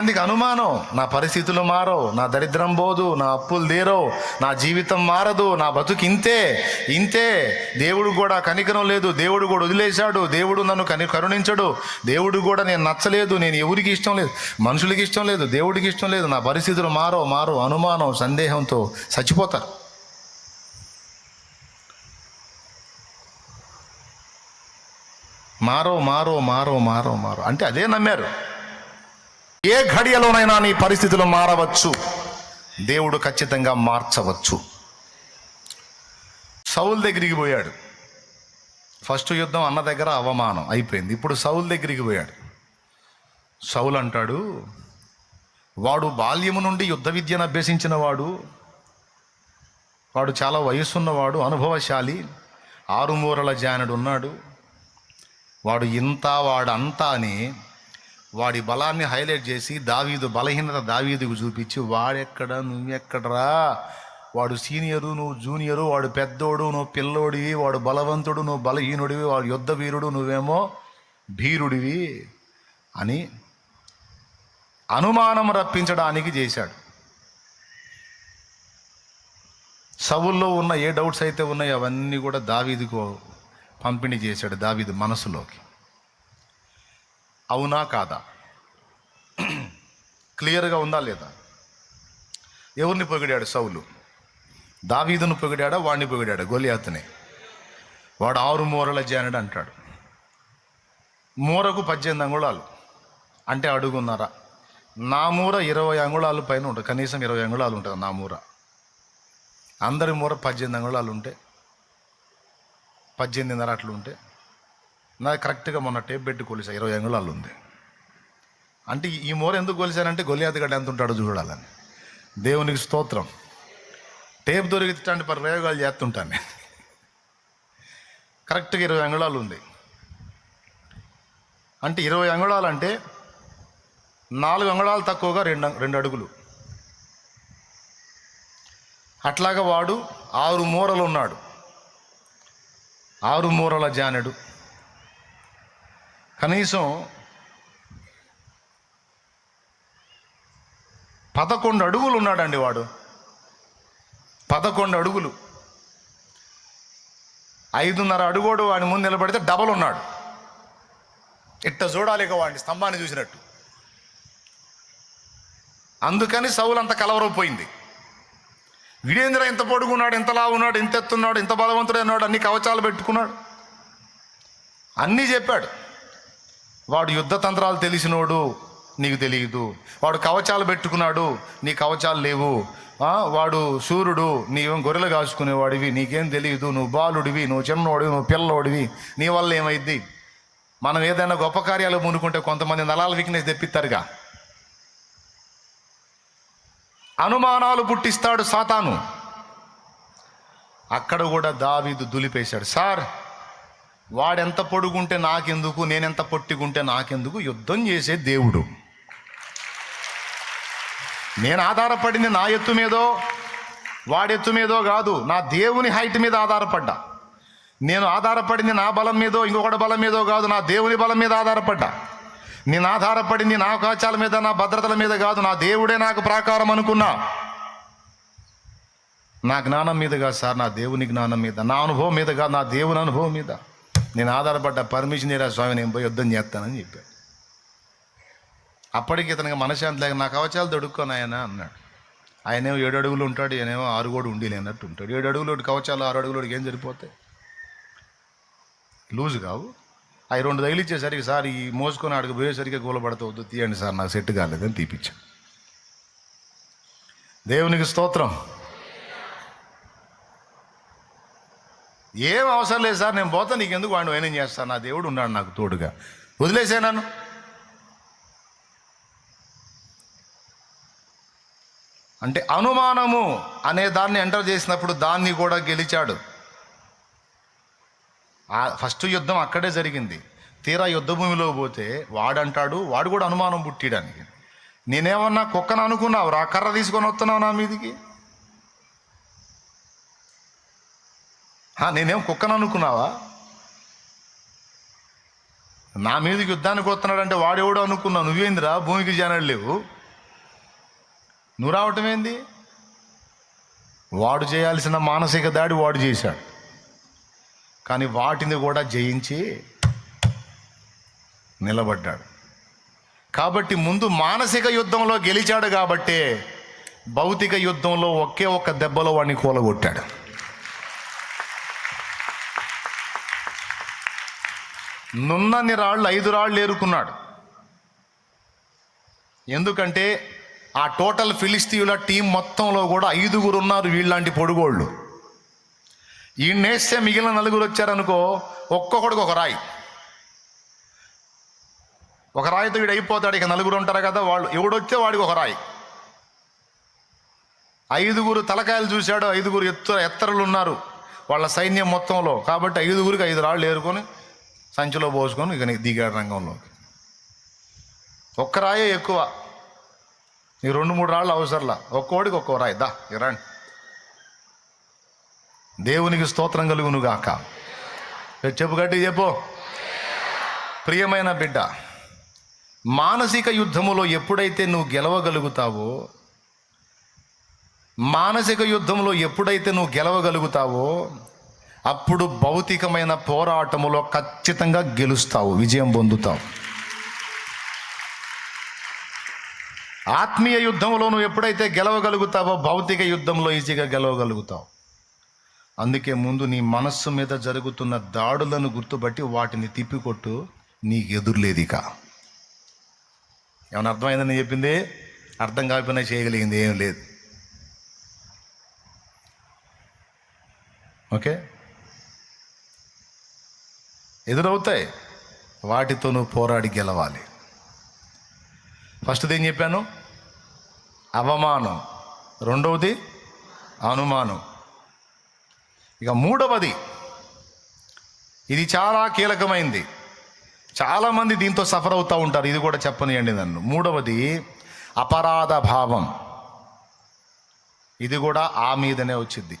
అందుకు అనుమానం, నా పరిస్థితులు మారో, నా దరిద్రం పోదు, నా అప్పులు తీరో, నా జీవితం మారదు, నా బతుకు ఇంతే ఇంతే, దేవుడు కూడా కనికరం లేదు, దేవుడు కూడా వదిలేశాడు, దేవుడు నన్ను కరుణించడు, దేవుడు కూడా నేను నచ్చలేదు, నేను ఎవరికి ఇష్టం లేదు, మనుషులకి ఇష్టం లేదు, దేవుడికి ఇష్టం లేదు, నా పరిస్థితులు మారో అనుమానం సందేహంతో చచ్చిపోతారు. మారో అంటే అదే నమ్మారు. ఏ ఘడియలోనైనా నీ పరిస్థితులు మారవచ్చు, దేవుడు ఖచ్చితంగా మార్చవచ్చు. సౌలు దగ్గరికి పోయాడు. ఫస్ట్ యుద్ధం అన్న దగ్గర అవమానం అయిపోయింది. ఇప్పుడు సౌలు దగ్గరికి పోయాడు. సౌలు అంటాడు, వాడు బాల్యము నుండి యుద్ధ విద్యను అభ్యసించిన వాడు చాలా వయసున్నవాడు, అనుభవశాలి, 6 మూరల జానుడు ఉన్నాడు. వాడు ఇంత వాడంతా అని వాడి బలాన్ని హైలైట్ చేసి దావీదు బలహీనత దావీదుకు చూపించి, వాడెక్కడ నువ్వెక్కడరా, వాడు సీనియరు నువ్వు జూనియరు, వాడు పెద్దోడు నువ్వు పిల్లోడివి, వాడు బలవంతుడు నువ్వు బలహీనుడివి, వాడు యుద్ధ వీరుడు నువ్వేమో భీరుడివి అని అనుమానం రప్పించడానికి చేశాడు. సౌల్లో ఉన్న ఏ డౌట్స్ అయితే ఉన్నాయో అవన్నీ కూడా దావీదుకు పంపిణీ చేశాడు, దావీదు మనసులోకి. అవునా కాదా? క్లియర్గా ఉందా లేదా? ఎవరిని పొగిడాడు సౌలు? దావీదును పొగిడాడా, వాడిని పొగిడాడా? గొలియాతుని. వాడు 6 మూరల జానుడు అంటాడు. మూరకు 18 అంగుళాలు అంటే అడుగున్నారా. నా మూర 20 అంగుళాలు పైన ఉంటుంది, కనీసం 20 అంగుళాలు ఉంటుంది నా మూర. అందరి మూర 18 అంగుళాలు ఉంటే 18.5 అట్లు ఉంటే, నాకు కరెక్ట్గా మొన్న టేప్ పెట్టి కొలిసా 20 అంగుళాలు ఉంది. అంటే ఈ మూర ఎందుకు కొలిసానంటే గొలియాతు గడ్డ ఎంత ఉంటాడో చూడాలని. దేవునికి స్తోత్రం. టేప్ దొరికితే ప్రయోగాలు చేస్తుంటాను. కరెక్ట్గా 20 అంగుళాలు ఉంది. అంటే 20 అంగుళాలు అంటే 4 అంగుళాలు తక్కువగా 2 అడుగులు. అట్లాగా వాడు 6 మూరలు ఉన్నాడు, 6 మూరల జానుడు. కనీసం 11 అడుగులు ఉన్నాడండి వాడు. 11 అడుగులు. 5.5 అడుగోడు వాడి ముందు నిలబడితే డబల్ ఉన్నాడు. ఇట్ట చూడాలి ఇక వాడిని స్తంభాన్ని చూసినట్టు. అందుకని సౌలు అంత కలవరపోయింది. వీడేంద్ర ఇంత పొడుగున్నాడు, ఇంత లావు ఉన్నాడు, ఇంత ఎత్తున్నాడు, ఇంత బలవంతుడైనాడు, అన్ని కవచాలు పెట్టుకున్నాడు, అన్నీ చెప్పాడు. వాడు యుద్ధ తంత్రాలు తెలిసినోడు, నీకు తెలియదు. వాడు కవచాలు పెట్టుకున్నాడు, నీ కవచాలు లేవు. వాడు సూర్యుడు, నీవేం గొర్రెలు కాచుకునేవాడివి, నీకేం తెలియదు, నువ్వు బాలుడివి, నువ్వు చిన్నోడివి, నువ్వు పిల్లోడివి, నీ వల్ల ఏమైద్ది. మనం ఏదైనా గొప్ప కార్యాలు మునుకుంటే కొంతమంది నలాల వీక్నెస్ తెప్పిస్తారుగా. అనుమానాలు పుట్టిస్తాడు సాతాను. అక్కడ కూడా దావీదు దులిపేశాడు. సార్, వాడెంత పొడుగుంటే నాకెందుకు, నేనెంత పొట్టిగుంటే నాకెందుకు, యుద్ధం చేసే దేవుడు. నేను ఆధారపడింది నా ఎత్తు మీదో వాడెత్తు మీదో కాదు, నా దేవుని హైట్ మీద ఆధారపడ్డా. నేను ఆధారపడింది నా బలం మీదో ఇంకొకటి బలం మీదో కాదు, నా దేవుని బలం మీద ఆధారపడ్డా. నేను ఆధారపడింది నా కవచాల మీద, నా భద్రతల మీద కాదు, నా దేవుడే నాకు ప్రాకారం అనుకున్నా. నా జ్ఞానం మీద కాదు సార్, నా దేవుని జ్ఞానం మీద, నా అనుభవం మీద కాదు, నా దేవుని అనుభవం మీద నేను ఆధారపడ్డ. పర్మిషన్ ఇరా స్వామి, నేను పోయి యుద్ధం చేస్తానని చెప్పాడు. అప్పటికి ఇతనికి మనశాంతి లేక, నా కవచాలు దొడుక్కొని ఆయన అన్నాడు. ఆయనేమో 7 అడుగులు ఉంటాడు, ఈయనేమో 6 కూడా ఉండిలేనట్టు ఉంటాడు. 7 అడుగులు కవచాలు, 6 అడుగులు ఏం సరిపోతాయి, లూజ్ కావు. అవి 2 తగిలిచ్చేసరికి, సార్ ఈ మోసుకొని ఆడికి పోయేసరికి కూలబడతా, వద్దు తీయండి సార్, నాకు సెట్ కాలేదని తీపిచ్చా. దేవునికి స్తోత్రం. ఏం అవసరం లేదు సార్, నేను పోతా, నీకెందుకు వాడిని వైనం చేస్తాను, నా దేవుడు ఉన్నాడు నాకు తోడుగా, వదిలేసాను. అంటే అనుమానము అనే దాన్ని ఎంటర్ చేసినప్పుడు దాన్ని కూడా గెలిచాడు. ఫస్ట్ యుద్ధం అక్కడే జరిగింది. తీరా యుద్ధ భూమిలో పోతే వాడంటాడు, వాడు కూడా అనుమానం పుట్టిడానికి, నేనేమన్నా కుక్కను అనుకున్నావు రా, కర్ర తీసుకొని వస్తున్నావు నా మీదికి, నేనేం కుక్కను అనుకున్నావా, నా మీదకి యుద్ధానికి వస్తున్నాడంటే వాడెవడో అనుకున్నావు. నువ్వేందిరా భూమికి జానాడు లేవు, నువ్వు రావటం ఏంది? వాడు చేయాల్సిన మానసిక దాడి వాడు చేశాడు, కానీ వాటిని కూడా జయించి నిలబడ్డాడు. కాబట్టి ముందు మానసిక యుద్ధంలో గెలిచాడు కాబట్టే భౌతిక యుద్ధంలో ఒకే ఒక్క దెబ్బలో వాడిని కూలగొట్టాడు. నున్నన్ని రాళ్ళు 5 రాళ్ళు ఏరుకున్నాడు. ఎందుకంటే ఆ టోటల్ ఫిలిస్తీయుల టీం మొత్తంలో కూడా 5 ఉన్నారు వీళ్ళంటి పొడుగోళ్ళు. ఈయన్నేస్తే మిగిలిన 4 వచ్చారనుకో, ఒక్కొక్కడికి ఒక రాయి, ఒక రాయితో వీడు అయిపోతాడు. ఇక 4 ఉంటారు కదా, వాళ్ళు ఎవడొస్తే వాడికి ఒక రాయి. 5 తలకాయలు చూశాడు, 5 ఎత్తరులు ఉన్నారు వాళ్ళ సైన్యం మొత్తంలో. కాబట్టి 5కి 5 రాళ్ళు ఏరుకొని సంచిలో పోసుకొని ఇక దిగాడు రంగంలోకి. ఒక్క రాయే ఎక్కువ, నీ 2-3 రాళ్ళు అవసరంలా, ఒక్కోడికి ఒక్కో రాయి. దా ఇరాండి, దేవునికి స్తోత్రం కలుగును గాక. చెప్పు గట్టి చెప్పు. ప్రియమైన బిడ్డ, మానసిక యుద్ధములో ఎప్పుడైతే నువ్వు గెలవగలుగుతావో, అప్పుడు భౌతికమైన పోరాటములో ఖచ్చితంగా గెలుస్తావు, విజయం పొందుతావు. ఆత్మీయ యుద్ధంలో నువ్వు ఎప్పుడైతే గెలవగలుగుతావో భౌతిక యుద్ధంలో ఈజీగా గెలవగలుగుతావు. అందుకే ముందు నీ మనస్సు మీద జరుగుతున్న దాడులను గుర్తుపట్టి వాటిని తిప్పికొట్టు, నీకు ఎదురులేదు. ఇక ఏమైనా అర్థమైందని చెప్పింది? అర్థం కాకపోయినా చేయగలిగింది ఏం లేదు. ఓకే, ఎదురవుతాయి, వాటితో నువ్వు పోరాడి గెలవాలి. ఫస్ట్ది ఏం చెప్పాను? అవమానం. రెండవది అనుమానం. ఇక మూడవది, ఇది చాలా కీలకమైంది, చాలామంది దీంతో సఫర్ అవుతూ ఉంటారు, ఇది కూడా చెప్పనియండి నన్ను. మూడవది అపరాధ భావం. ఇది కూడా ఆ మీదనే వచ్చింది.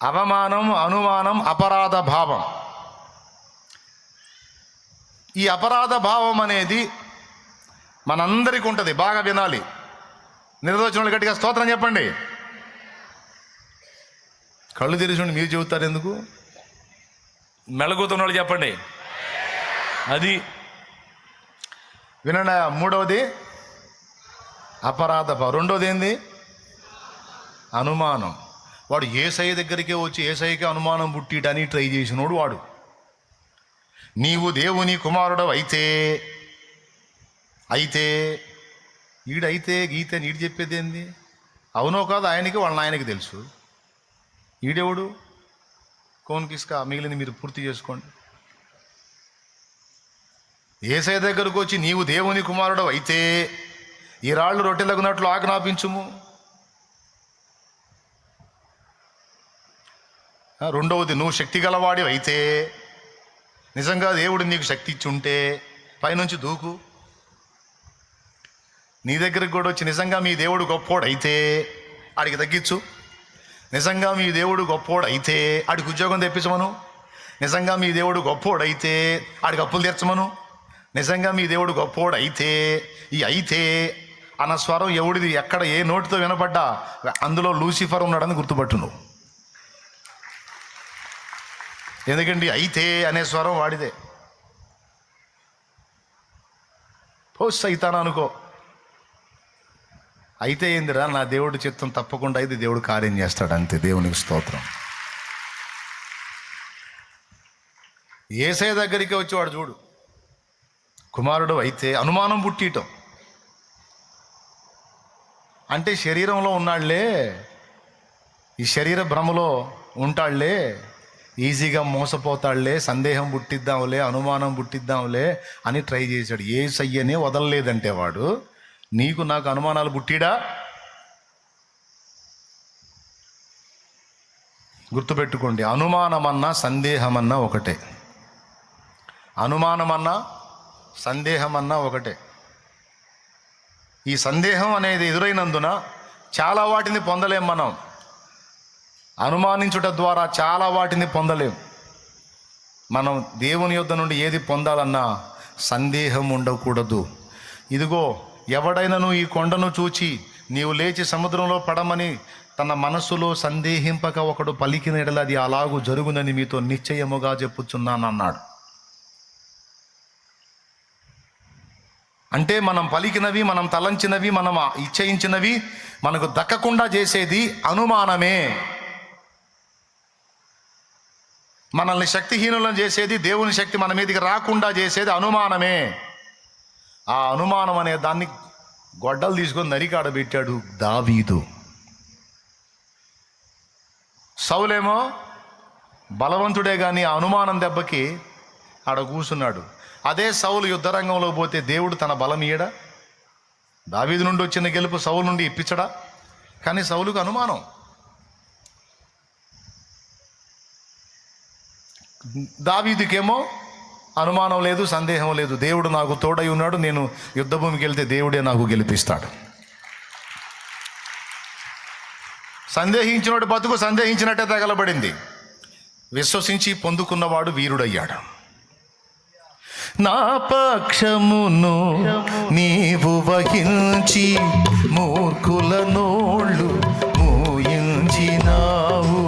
అవమానం, అనుమానం, అపరాధ భావం. ఈ అపరాధ భావం అనేది మనందరికీ ఉంటుంది. బాగా వినాలి. నిర్వచనం వాళ్ళు గట్టిగా స్తోత్రం చెప్పండి. కళ్ళు తెరిచి మీరు చెబుతారు ఎందుకు? మెలగుతున్న వాళ్ళు చెప్పండి. అది వినండి. మూడవది అపరాధ భావం. రెండవది ఏంది? అనుమానం. వాడు యేసయ్య దగ్గరికే వచ్చి యేసయ్యకి అనుమానం పుట్టిడని ట్రై చేసినోడు వాడు. నీవు దేవుని కుమారుడు అయితే ఈడైతే గీతే నీడు చెప్పేది ఏంది? అవునో కాదు ఆయనకి వాళ్ళ నాయనకి తెలుసు. ఈడెవడు? కోన్కిస్కా, మిగిలింది మీరు పూర్తి చేసుకోండి. యేసయ్య దగ్గరకు వచ్చి నీవు దేవుని కుమారుడు అయితే ఈ రాళ్ళు రొట్టెలగునట్లు ఆజ్ఞాపించుము. రెండవది, నువ్వు శక్తి గలవాడి అయితే, నిజంగా దేవుడు నీకు శక్తి ఇచ్చి ఉంటే పైనుంచి దూకు. నీ దగ్గరికి కూడా వచ్చి నిజంగా మీ దేవుడు గొప్పోడు అయితే ఆడికి తగ్గించు. నిజంగా మీ దేవుడు గొప్పోడు అయితే ఆడికి ఉద్యోగం తెప్పించమను. నిజంగా మీ దేవుడు గొప్పోడు అయితే ఆడికి అప్పులు తీర్చమను. నిజంగా మీ దేవుడు గొప్పోడు అయితే, ఈ అయితే అన్న స్వరం ఎవడిది ఎక్కడ ఏ నోటితో వినపడ్డా అందులో లూసిఫర్ ఉన్నాడని గుర్తుపట్టు నువ్వు. ఎందుకంటే అయితే అనే స్వరం వాడిదే. పోస్ట్ అయితాను అనుకో, అయితే ఏందిరా, నా దేవుడి చిత్తం తప్పకుండా ఇది దేవుడు కార్యం చేస్తాడు, అంతే. దేవునికి స్తోత్రం. యేసయ్య దగ్గరికి వచ్చేవాడు చూడు, కుమారుడు అయితే అనుమానం పుట్టియటం అంటే శరీరంలో ఉన్నాళ్లే, ఈ శరీర భ్రమలో ఉంటాళ్లే, ఈజీగా మోసపోతాళ్లే, సందేహం పుట్టిద్దాంలే, అనుమానం పుట్టిద్దాంలే అని ట్రై చేశాడు. యేసయ్యనే వదలలేదంటే వాడు నీకు నాకు అనుమానాలు పుట్టిడా? గుర్తుపెట్టుకోండి, అనుమానమన్నా సందేహమన్నా ఒకటే. అనుమానమన్నా సందేహమన్నా ఒకటే. ఈ సందేహం అనేది ఎదురైనందున చాలా వాటిని పొందలేం మనం. అనుమానించుట ద్వారా చాలా వాటిని పొందలేం. మనం దేవుని యొద్ద నుండి ఏది పొందాలన్నా సందేహం ఉండకూడదు. ఇదిగో, ఎవడైనను ఈ కొండను చూచి నీవు లేచి సముద్రంలో పడమని తన మనస్సులో సందేహింపక ఒకడు పలికిన ఎడల అది అలాగూ జరుగునని మీతో నిశ్చయముగా చెప్పుచున్నానన్నాడు. అంటే మనం పలికినవి, మనం తలంచినవి, మనం ఇచ్చయించినవి మనకు దక్కకుండా చేసేది అనుమానమే. మనల్ని శక్తిహీనులను చేసేది, దేవుని శక్తి మన మీదకి రాకుండా చేసేది అనుమానమే. ఆ అనుమానం అనే దాన్ని గొడ్డలు తీసుకొని నరికాడబెట్టాడు దావీదు. సౌలేమో బలవంతుడే కానీ ఆ అనుమానం దెబ్బకి ఆడ కూసున్నాడు. అదే సౌలు యుద్ధరంగంలో పోతే దేవుడు తన బలం ఇయ్యడా? దావీదు నుండి వచ్చిన గెలుపు సౌలు నుండి ఇప్పించడా? కానీ సౌలుకు అనుమానం. దావీదుకేమో అనుమానం లేదు, సందేహం లేదు. దేవుడు నాకు తోడై ఉన్నాడు, నేను యుద్ధభూమికి వెళ్తే దేవుడే నాకు గెలిపిస్తాడు. సందేహించినోడు బతుకు సందేహించినట్టే తగలబడింది. విశ్వసించి పొందుకున్నవాడు వీరుడయ్యాడు. నా పక్షమును నీవు వహించి మూర్ఖుల నోళ్ళు మూయించినావు.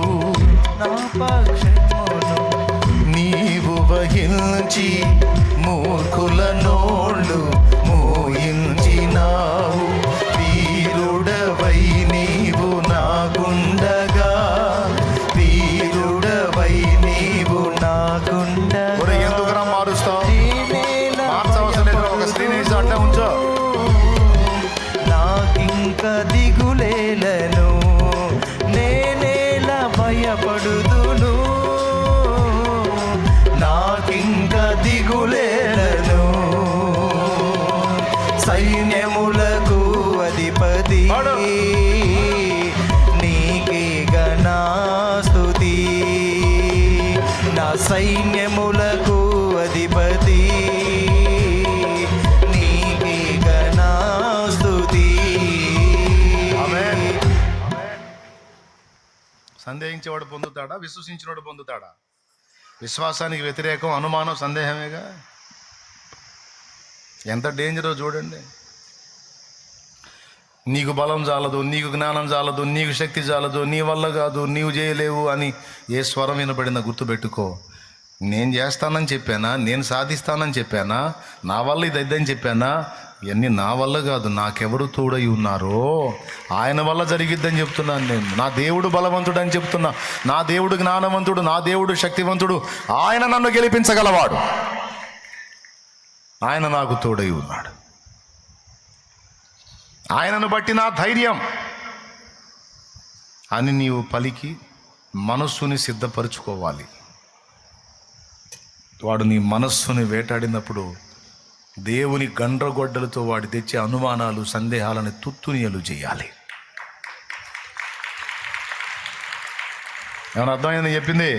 నా పక్షమును నీవు వహించి మూర్ఖుల నోళ్ళు మూయించినావు. వీరుడవై నీవు నాగుండగా, వీరుడవై నీవు నాగుండగా ఎందుకు మారుస్తావు? ఒక స్త్రీని అట్లా ఉంచో. నాకింక దిగులేలను, నేనేలా భయపడుదును. నాకింక దిగులేలను, సైన్యములకు అధిపతి నీకే గణా స్తుతి. నా సైన్యములకు అధిపతి నీకే గణా స్తుతి. సందేహించేవాడు పొందుతాడా? విశ్వసించినవాడు పొందుతాడా? విశ్వాసానికి వ్యతిరేకం అనుమానం, సందేహమేగా. ఎంత డేంజరో చూడండి. నీకు బలం చాలదు, నీకు జ్ఞానం చాలదు, నీకు శక్తి చాలదు, నీ వల్ల కాదు, నీవు చేయలేవు అని ఏ స్వరం వినపడినా గుర్తుపెట్టుకో. నేను చేస్తానని చెప్పానా? నేను సాధిస్తానని చెప్పానా? నా వల్ల ఇది అయిద్దని చెప్పానా? ఇవన్నీ నా వల్ల కాదు, నాకెవరు తోడై ఉన్నారో ఆయన వల్ల జరిగిద్దని చెప్తున్నాను నేను. నా దేవుడు బలవంతుడు అని చెప్తున్నా. నా దేవుడు జ్ఞానవంతుడు, నా దేవుడు శక్తివంతుడు. ఆయన నన్ను గెలిపించగలవాడు, ఆయన నాకు తోడై ఉన్నాడు. ఆయనను బట్టి నా ధైర్యం అని నీవు పలికి మనస్సుని సిద్ధపరచుకోవాలి. వాడు నీ మనస్సుని వేటాడినప్పుడు దేవుని గండ్రగొడ్డలతో వాడు తెచ్చే అనుమానాలు, సందేహాలను తుత్తునియలు చేయాలి. ఏమైనా అర్థమైందని చెప్పింది.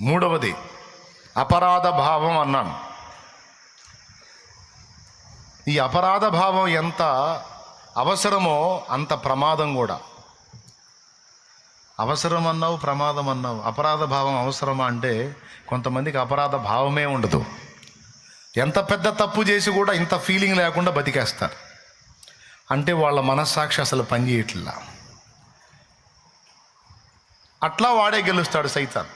మూడవది అపరాధ భావం అన్నాను. ఈ అపరాధ భావం ఎంత అవసరమో అంత ప్రమాదం కూడా. అవసరం అన్నావు, ప్రమాదం అన్నావు. అపరాధ భావం అవసరమా అంటే కొంతమందికి అపరాధ భావమే ఉండదు. ఎంత పెద్ద తప్పు చేసి కూడా ఇంత ఫీలింగ్ లేకుండా బతికేస్తారు. అంటే వాళ్ళ మనస్సాక్షి అసలు పనిచేయట్లా. అట్లా వాడే గెలుస్తాడు సైతాన్.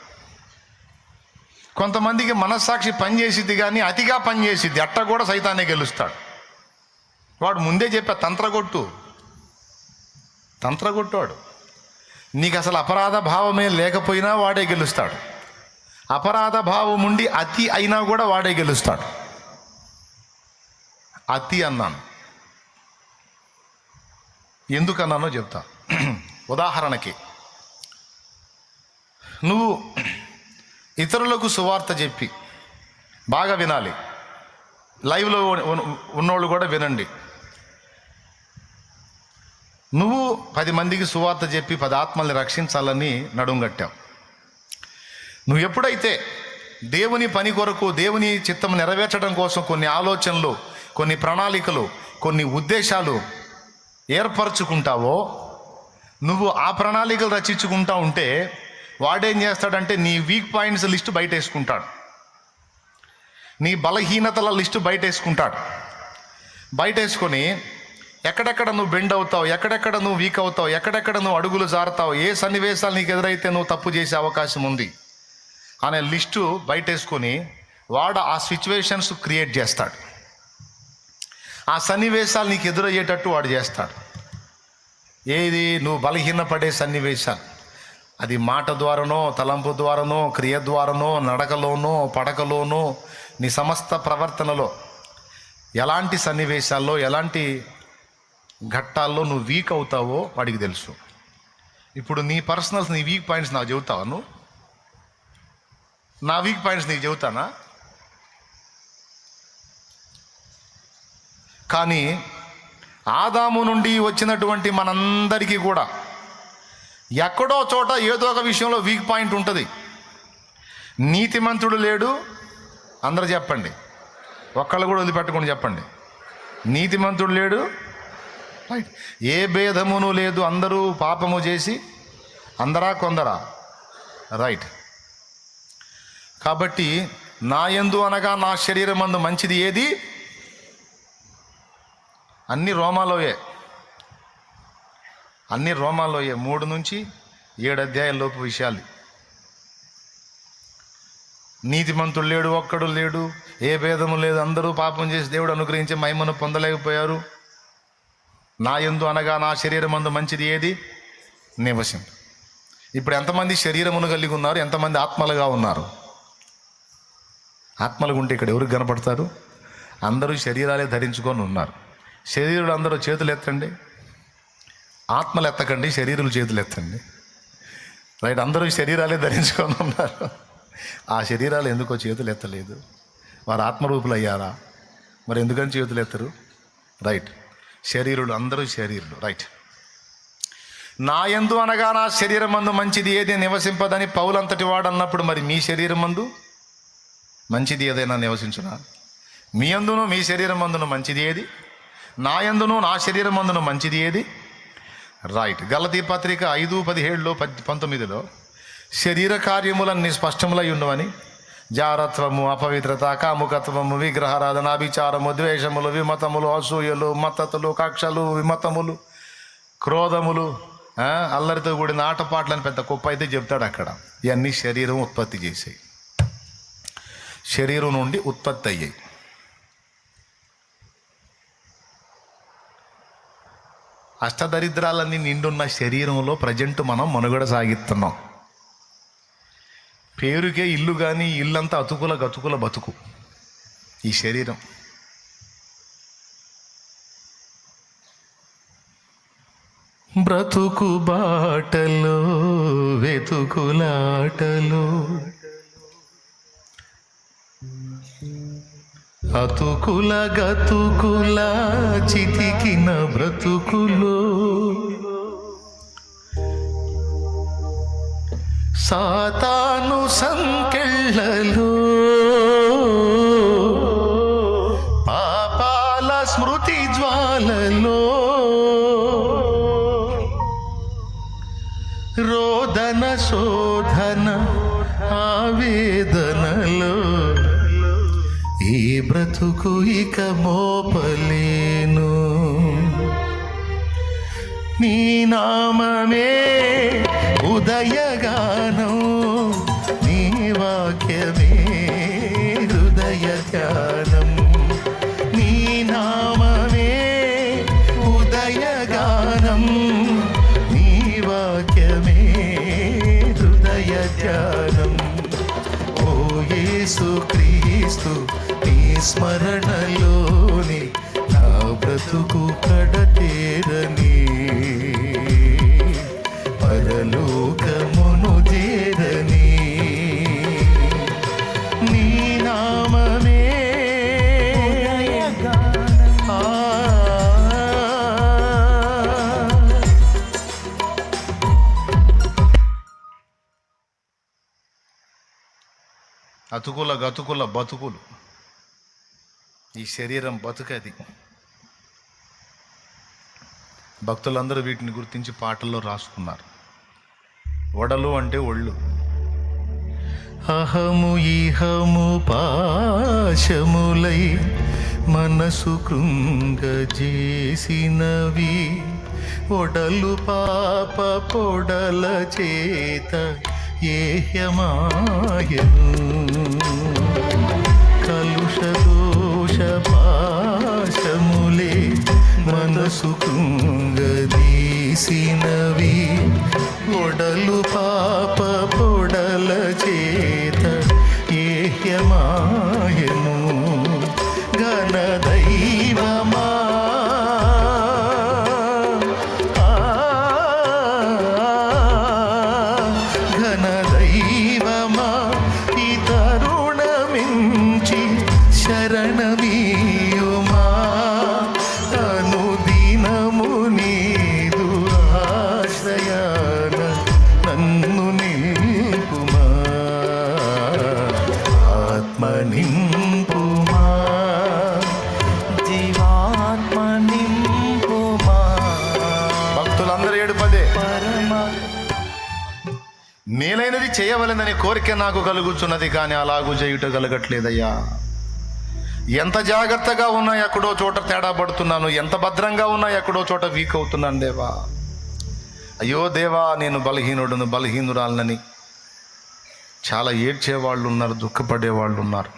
కొంతమందికి మనస్సాక్షి పనిచేసిద్ది కానీ అతిగా పనిచేసిద్ది, అట్లా కూడా సైతానే గెలుస్తాడు. వాడు ముందే చెప్పా, తంత్రగొట్టువాడు. నీకు అసలు అపరాధ భావమే లేకపోయినా వాడే గెలుస్తాడు. అపరాధ భావం ఉండి అతి అయినా కూడా వాడే గెలుస్తాడు. అతి అన్నాను, ఎందుకన్నానో చెప్తా. ఉదాహరణకి, నువ్వు ఇతరులకు సువార్త చెప్పి, బాగా వినాలి, లైవ్లో ఉన్నోళ్ళు కూడా వినండి. నువ్వు 10 మందికి సువార్త చెప్పి 10 ఆత్మల్ని రక్షించాలని నడుంగట్టావు. నువ్వు ఎప్పుడైతే దేవుని పని కొరకు, దేవుని చిత్తం నెరవేర్చడం కోసం కొన్ని ఆలోచనలు, కొన్ని ప్రణాళికలు, కొన్ని ఉద్దేశాలు ఏర్పరచుకుంటావో, నువ్వు ఆ ప్రణాళికలు రచించుకుంటా ఉంటే వాడేం చేస్తాడంటే నీ వీక్ పాయింట్స్ లిస్ట్ బయట వేసుకుంటాడు, నీ బలహీనతల లిస్టు బయట వేసుకుంటాడు. బయట వేసుకొని ఎక్కడెక్కడ నువ్వు బెండ్ అవుతావు, ఎక్కడెక్కడ నువ్వు వీక్ అవుతావు, ఎక్కడెక్కడ నువ్వు అడుగులు జారుతావు, ఏ సన్నివేశాలు నీకు ఎదురైతే నువ్వు తప్పు చేసే అవకాశం ఉంది అనే లిస్టు బయట వేసుకొని వాడు ఆ సిచ్యువేషన్స్ క్రియేట్ చేస్తాడు. ఆ సన్నివేశాలు నీకు ఎదురయ్యేటట్టు వాడు చేస్తాడు. ఏది నువ్వు బలహీనపడే సన్నివేశాలు, అది మాట ద్వారానో, తలంపు ద్వారానో, క్రియ ద్వారానో, నడకలోనో, పడకలోనో, నీ సమస్త ప్రవర్తనలో ఎలాంటి సన్నివేశాల్లో, ఎలాంటి ఘట్టాల్లో నువ్వు వీక్ అవుతావో వాడికి తెలుసు. ఇప్పుడు నీ పర్సనల్స్, నీ వీక్ పాయింట్స్ నాకు చెబుతావా? నువ్వు నా వీక్ పాయింట్స్ నీకు చెబుతానా? కానీ ఆదాము నుండి వచ్చినటువంటి మనందరికీ కూడా ఎక్కడో చోట ఏదో ఒక విషయంలో వీక్ పాయింట్ ఉంటుంది. నీతిమంతుడు లేడు, అందరూ చెప్పండి, ఒక్కళ్ళు కూడా వదిలిపెట్టకుండా చెప్పండి. నీతిమంతుడు లేడు, రైట్. ఏ భేదమును లేదు, అందరూ పాపము చేసి అందరా కొందరా, రైట్. కాబట్టి నా యందు అనగా నా శరీరమందు మంచిది ఏది? అన్ని రోమాలోయే, అన్ని రోమాలోయే. 3 నుంచి 7 అధ్యాయాలలోపు విషయాలు. నీతిమంతుడు లేడు, ఒక్కడు లేడు, ఏ భేదము లేదు, అందరూ పాపం చేసి దేవుడు అనుగ్రహించి మహిమను పొందలేకపోయారు. నా యందు అనగా నా శరీరమందు మంచిది ఏది? నివసింపు. ఇప్పుడు ఎంతమంది శరీరమును కలిగి ఉన్నారు, ఎంతమంది ఆత్మలుగా ఉన్నారు? ఆత్మలుగా ఉంటే ఇక్కడ ఎవరికి కనపడతారు? అందరూ శరీరాలే ధరించుకొని ఉన్నారు. శరీరులు అందరూ చేతులు ఎత్తండి, ఆత్మలు ఎత్తకండి, శరీరులు చేతులు ఎత్తండి, రైట్. అందరూ శరీరాలే ధరించుకొని ఉన్నారు. ఆ శరీరాలు ఎందుకో చేతులు ఎత్తలేదు, వారు ఆత్మరూపులు అయ్యారా? మరి ఎందుకని చేతులు ఎత్తరు? రైట్. శరీరులు, అందరూ శరీరులు, రైట్. నా యందు అనగా నా శరీరమందు మంచిది ఏది నివసింపదని పౌలంతటి వాడు అన్నప్పుడు, మరి మీ శరీరం మందు మంచిది ఏదైనా నివసించునా? మీ యందును మీ శరీరం మందును మంచిది ఏది? నా యందును నా శరీరం మందును మంచిది ఏది? రైట్. గలతీ పత్రిక 5:17లో 19లో శరీర కార్యములన్నీ స్పష్టములై ఉండవని, జారత్వము, అపవిత్రత, కాముకత్వము, విగ్రహారాధన, అభిచారము, ద్వేషములు, విమతములు, అసూయలు, మత్తతులు, కక్షలు, విమతములు, క్రోధములు, అల్లరితో కూడిన ఆటపాట్లని పెద్ద కుప్ప అయితే చెప్తాడు అక్కడ. ఇవన్నీ శరీరం ఉత్పత్తి చేసాయి, శరీరం నుండి ఉత్పత్తి అయ్యాయి. అష్టదరిద్రాలన్నీ నిండున్న శరీరంలో ప్రజెంట్ మనం మనుగడ సాగిస్తున్నాం. పేరుకే ఇల్లు, కానీ ఇల్లంతా అతుకుల గతుకుల బతుకు ఈ శరీరం. బ్రతుకు బాటలో వెతుకులాటలో, అతుకుల గతుకుల చితికిన బ్రతుకులో, సాతాను సంకెళ్ళలో, పాపాల స్మృతి జ్వాలలో, రోదన శోధన ఆవేదనలో, ఈ బ్రతుకు ఇక మోపలేను. నీ నామమే ఉదయగానం, నీ వాక్యమే హృదయ ధ్యానం. నీ నామమే ఉదయగానం, నీ వాక్యమే హృదయ ధ్యానం. ఓ యేసు క్రీస్తు, నీ స్మరణలోని నా బ్రతుకు కడతేరని, పరలోకమును చేరని. నీ నామమే అతుకుల గతుకుల బతుకులు, ఈ శరీరం బతుకది. భక్తులందరూ వీటిని గుర్తించి పాటల్లో రాసుకున్నారు. ఒడలు అంటే ఒళ్ళు. అహము ఇహము పాశములై మనసు కృంగజేసినవి, ఒడలు పాప పొడల చేత ఏహ్యమాయను. కలుష దోష పాశములే మనసు కృంగదీసినవి, ఒడలు పాప పొడల చేత ఏహ్యమాయను. ఘన దైవమా ఘన దైవమా ఈ తరుణమించి శరణమీయుమా. అనుదినము నీదు ఆశ్రయాన నన్ను నింపుమా, ఆత్మ నింపుమా, జీవాత్మ నింపుమా. భక్తులందరూ ఏడుపదే. పరమ మేలైనది చేయవలెనని కోరిక నాకు కలుగుతున్నది, కానీ అలాగూ చేయుట కలగట్లేదయ్యా. ఎంత జాగ్రత్తగా ఉన్నా ఎక్కడో చోట తేడా పడుతున్నాను, ఎంత భద్రంగా ఉన్నా ఎక్కడో చోట వీక్ అవుతున్నాను దేవా. అయ్యో దేవా, నేను బలహీనుడును, బలహీనురాలనని చాలా ఏడ్చేవాళ్ళు ఉన్నారు, దుఃఖపడేవాళ్ళు ఉన్నారు.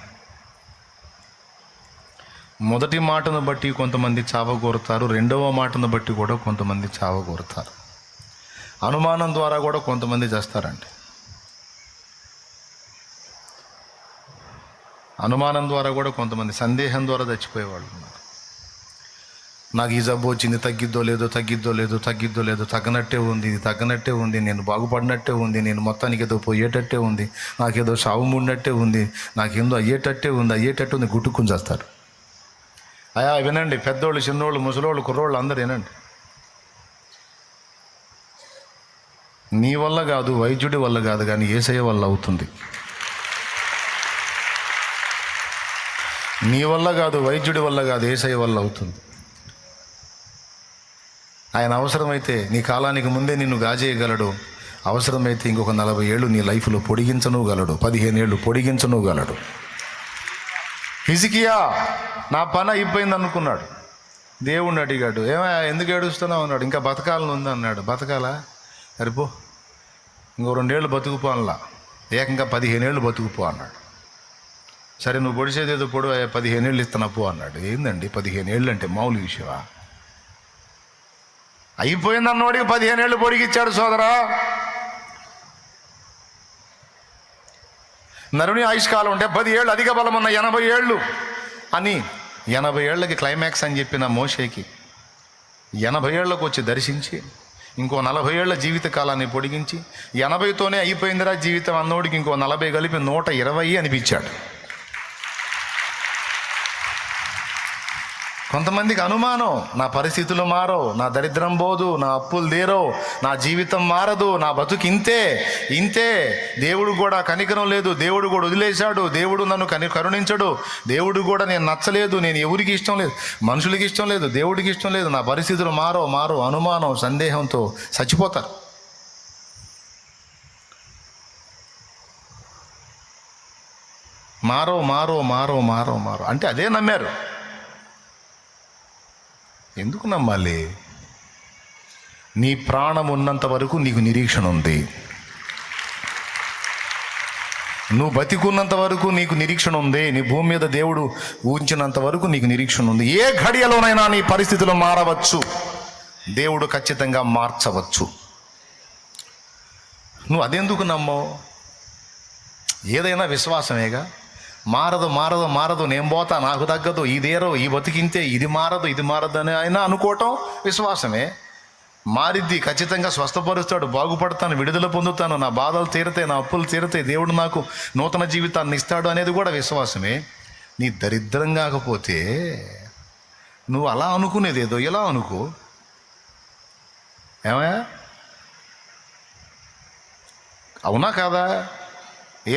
మొదటి మాటను బట్టి కొంతమంది చావగోరుతారు, రెండవ మాటను బట్టి కూడా కొంతమంది చావగోరుతారు, అనుమానం ద్వారా కూడా కొంతమంది చేస్తారండి. అనుమానం ద్వారా కూడా కొంతమంది, సందేహం ద్వారా చచ్చిపోయేవాళ్ళు ఉన్నారు. నాకు ఈ జబ్బు వచ్చింది, తగ్గిద్దో లేదో తగ్గిద్దో లేదో తగ్గిద్దో లేదో, తగ్గనట్టే ఉంది, ఇది తగ్గనట్టే ఉంది, నేను బాగుపడినట్టే ఉంది, నేను మొత్తానికి ఏదో పోయేటట్టే ఉంది, నాకేదో సావు మూడినట్టే ఉంది, నాకేందో అయ్యేటట్టే ఉంది, గుట్టుకుని చేస్తారు. అయా వినండి, పెద్దోళ్ళు, చిన్నోళ్ళు, ముసలోళ్ళు, కుర్రోళ్ళు అందరు వినండి. నీ వల్ల కాదు, వైద్యుడి వల్ల కాదు, కానీ యేసయ్య వల్ల అవుతుంది. నీ వల్ల కాదు, వైద్యుడి వల్ల కాదు, యేసయ్య వల్ల అవుతుంది. ఆయన అవసరమైతే నీ కాలానికి ముందే నిన్ను గాజేయగలడు, అవసరమైతే ఇంకొక 40 ఏళ్ళు నీ లైఫ్లో పొడిగించనుగలడు, 15 ఏళ్ళు పొడిగించనుగలడు. హిజ్కియా నా పని అయిపోయింది అనుకున్నాడు. దేవుణ్ణి అడిగాడు, ఏమయ్యా ఎందుకు ఏడుస్తున్నావు అన్నాడు. ఇంకా బతకాలని ఉంది అన్నాడు. బతకాలా? సరిపో, ఇంకో 2 ఏళ్ళు బతుకుపో అనలా, ఏకంగా 15 ఏళ్ళు బతుకుపో అన్నాడు. సరే నువ్వు పొడిచేది ఏదో పొడు, 15 ఏళ్ళు ఇస్తున్నా పో అన్నాడు. ఏందండి 15 ఏళ్ళు అంటే మామూలు విషయమా? అయిపోయింది అన్నోడికి 15 ఏళ్ళు పొడిగిచ్చాడు సోదరా. నరుని ఆయుష్కాలం ఉంటే 10 ఏళ్ళు, అధిక బలం ఉన్న 80 ఏళ్ళు అని, 80 ఏళ్ళకి క్లైమాక్స్ అని చెప్పిన మోషేకి 80 ఏళ్ళకు వచ్చి దర్శించి ఇంకో 40 ఏళ్ల జీవిత కాలాన్ని పొడిగించి 80తోనే అయిపోయిందిరా జీవితం అన్నోడికి ఇంకో 40 కలిపి 120 అనిపించాడు. కొంతమందికి అనుమానం, నా పరిస్థితులు మారో, నా దరిద్రం పోదు, నా అప్పులు తీరో, నా జీవితం మారదు, నా బతుకు ఇంతే, దేవుడు కూడా కనికరం లేదు, దేవుడు కూడా వదిలేశాడు, దేవుడు నన్ను కరుణించడు, దేవుడు కూడా నేను నచ్చలేదు, నేను ఎవరికి ఇష్టం లేదు, మనుషులకి ఇష్టం లేదు, దేవుడికి ఇష్టం లేదు, నా పరిస్థితులు మారో అనుమానం, సందేహంతో చచ్చిపోతారు. మారో అంటే అదే నమ్మారు. ఎందుకు నమ్మాలి? నీ ప్రాణం ఉన్నంత వరకు నీకు నిరీక్షణ ఉంది, నువ్వు బతికున్నంత వరకు నీకు నిరీక్షణ ఉంది, నీ భూమి మీద దేవుడు ఊహించినంత వరకు నీకు నిరీక్షణ ఉంది. ఏ ఘడియలోనైనా నీ పరిస్థితులు మారవచ్చు, దేవుడు ఖచ్చితంగా మార్చవచ్చు. నువ్వు అదెందుకు నమ్మవు? ఏదైనా విశ్వాసమేగా. మారదు, నేను పోతా, నాకు తగ్గదు, ఇదేరో, ఈ బతికింతే, ఇది మారదు అని ఆయన అనుకోవటం విశ్వాసమే. మారిద్ది, ఖచ్చితంగా స్వస్థపరుస్తాడు, బాగుపడతాను, విడుదల పొందుతాను, నా బాధలు తీరతాయి, నా అప్పులు తీరతాయి, దేవుడు నాకు నూతన జీవితాన్ని ఇస్తాడు అనేది కూడా విశ్వాసమే. నీ దరిద్రం కాకపోతే నువ్వు అలా అనుకునేదేదో ఇలా అనుకో. ఏమయ్యా, అవునా కాదా?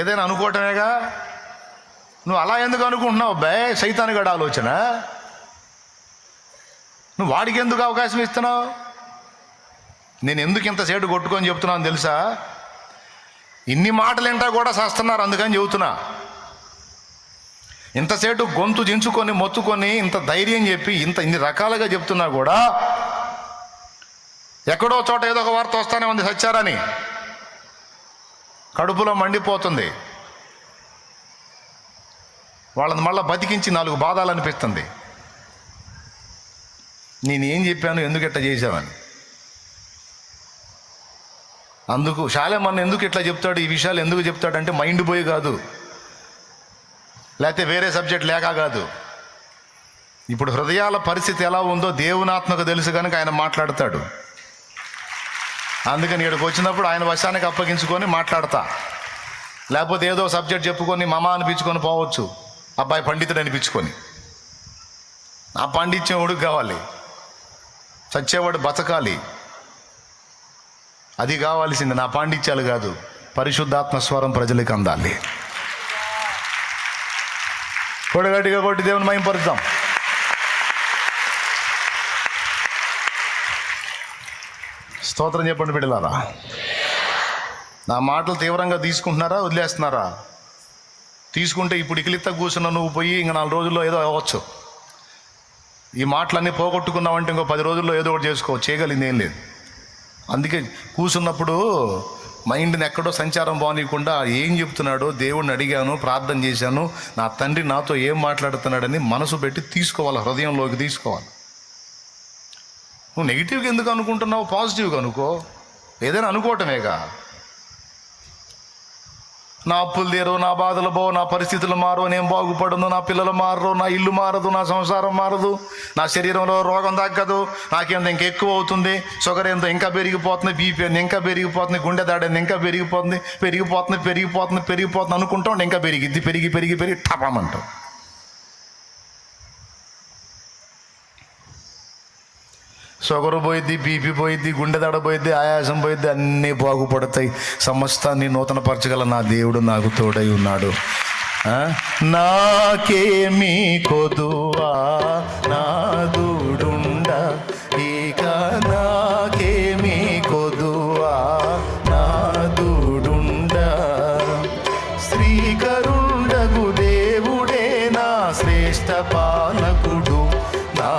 ఏదైనా అనుకోవటమేగా. నువ్వు అలా ఎందుకు అనుకుంటున్నావు? సైతానుగాడి ఆలోచన. నువ్వు వాడికి ఎందుకు అవకాశం ఇస్తున్నావు? నేను ఎందుకు ఇంత సేటు కొట్టుకొని చెప్తున్నాను తెలుసా? ఇన్ని మాటలు వింటా కూడా చేస్తున్నారు. అందుకని చెబుతున్నా, ఇంతసేపు గొంతు దించుకొని మొత్తుకొని ఇంత ధైర్యం చెప్పి ఇన్ని రకాలుగా చెప్తున్నా కూడా ఎక్కడో చోట ఏదో ఒక వార్త వస్తానే ఉంది సచ్చారని. కడుపులో మండిపోతుంది. వాళ్ళని మళ్ళీ బతికించి 4 బాధాలనిపిస్తుంది. నేనేం చెప్పాను, ఎందుకు ఇట్లా చేశామని. అందుకు శాలేమన్న ఎందుకు ఇట్లా చెప్తాడు, ఈ విషయాలు ఎందుకు చెప్తాడంటే మైండ్ పోయి కాదు, లేకపోతే వేరే సబ్జెక్ట్ లేక కాదు. ఇప్పుడు హృదయాల పరిస్థితి ఎలా ఉందో దేవుని ఆత్మకు తెలుసు కనుక ఆయన మాట్లాడతాడు. అందుకని ఇక్కడికి వచ్చినప్పుడు ఆయన వశానికి అప్పగించుకొని మాట్లాడతా. లేకపోతే ఏదో సబ్జెక్ట్ చెప్పుకొని మమ అనిపించుకొని పోవచ్చు, అబ్బాయి పండితుడు అనిపించుకొని. ఆ పాండిత్యం ఉడుకు కావాలి, చచ్చేవాడు బతకాలి, అది కావాల్సింది. నా పాండిత్యాలు కాదు, పరిశుద్ధాత్మ స్వరం ప్రజలకు అందాలి. కొడగట్టిగా కొట్టి దేవుని మహింపరుద్దాం. స్తోత్రం చెప్పండి బిడ్డలారా. నా మాటలు తీవ్రంగా తీసుకుంటున్నారా, వదిలేస్తున్నారా? తీసుకుంటే ఇప్పుడు ఇకిలిత్త కూర్చున్న నువ్వు పోయి ఇంక 4 రోజుల్లో ఏదో అవ్వచ్చు. ఈ మాటలన్నీ పోగొట్టుకున్నావంటే ఇంకో 10 రోజుల్లో ఏదో ఒకటి చేసుకోవచ్చు, చేయగలిగింది ఏం లేదు. అందుకే కూర్చున్నప్పుడు మైండ్ని ఎక్కడో సంచారం బాగోనీయకుండా ఏం చెప్తున్నాడో దేవుడిని అడిగాను, ప్రార్థన చేశాను, నా తండ్రి నాతో ఏం మాట్లాడుతున్నాడని మనసు పెట్టి తీసుకోవాలి, హృదయంలోకి తీసుకోవాలి. నువ్వు నెగిటివ్గా ఎందుకు అనుకుంటున్నావు, పాజిటివ్గా అనుకో. ఏదైనా అనుకోవటమేగా. నా అప్పులు తీరు, నా బాధలు పోవు, నా పరిస్థితులు మారు, నేను బాగుపడను, నా పిల్లలు మారరు, నా ఇల్లు మారదు, నా సంసారం మారదు, నా శరీరంలో రోగం తగ్గదు, నాకేంత ఇంకా ఎక్కువ అవుతుంది, షుగర్ ఎంత ఇంకా పెరిగిపోతుంది, బీపీ అని ఇంకా పెరిగిపోతుంది, గుండె దాడని ఇంకా పెరిగిపోతుంది అనుకుంటాం. ఇంకా పెరిగి టపమంటాం. షుగర్ పోయిద్ది, బీపీ పోయిద్ది, గుండె దడ పోయిద్ది, ఆయాసం పోయిద్ది, అన్నీ బాగుపడతాయి. సమస్తాన్ని నూతనపరచగల నా దేవుడు నాకు తోడై ఉన్నాడు. నాకేమీ కొదువా నాదుడుండ, ఇక నాకేమీ కొదువా నాదుడుండ. శ్రీకరుండగు దేవుడే నా శ్రేష్ఠ పాలకుడు, నా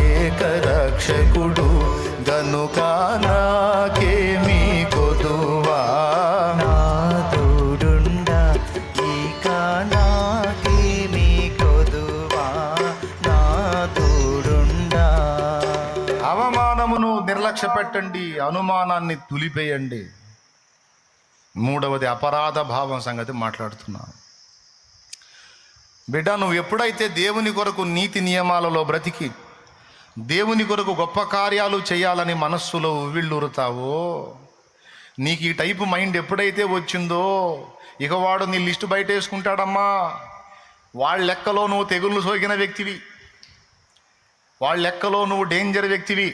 ఏకరక్షకుడు, గనుక నాకేమీ కొదువా నాదుడుండ, ఇక నాకేమీ కొదువా నాదుడుండ. అవమానమును నిర్లక్ష్య పెట్టండి, అనుమానాన్ని తులిపేయండి. 3వది అపరాధ భావం సంగతి మాట్లాడుతున్నాను. బిడ్డ, నువ్వు ఎప్పుడైతే దేవుని కొరకు నీతి నియమాలలో బ్రతికి దేవుని కొరకు గొప్ప కార్యాలు చేయాలని మనస్సులో ఉవ్విళ్ళూరుతావో, నీకు ఈ టైపు మైండ్ ఎప్పుడైతే వచ్చిందో, ఇక వాడు నీ లిస్టు బయట వేసుకుంటాడమ్మా. వాళ్ళ లెక్కలో నువ్వు తెగుళ్ళు సోకిన వ్యక్తివి, వాళ్ళ లెక్కలో నువ్వు డేంజర్ వ్యక్తివి.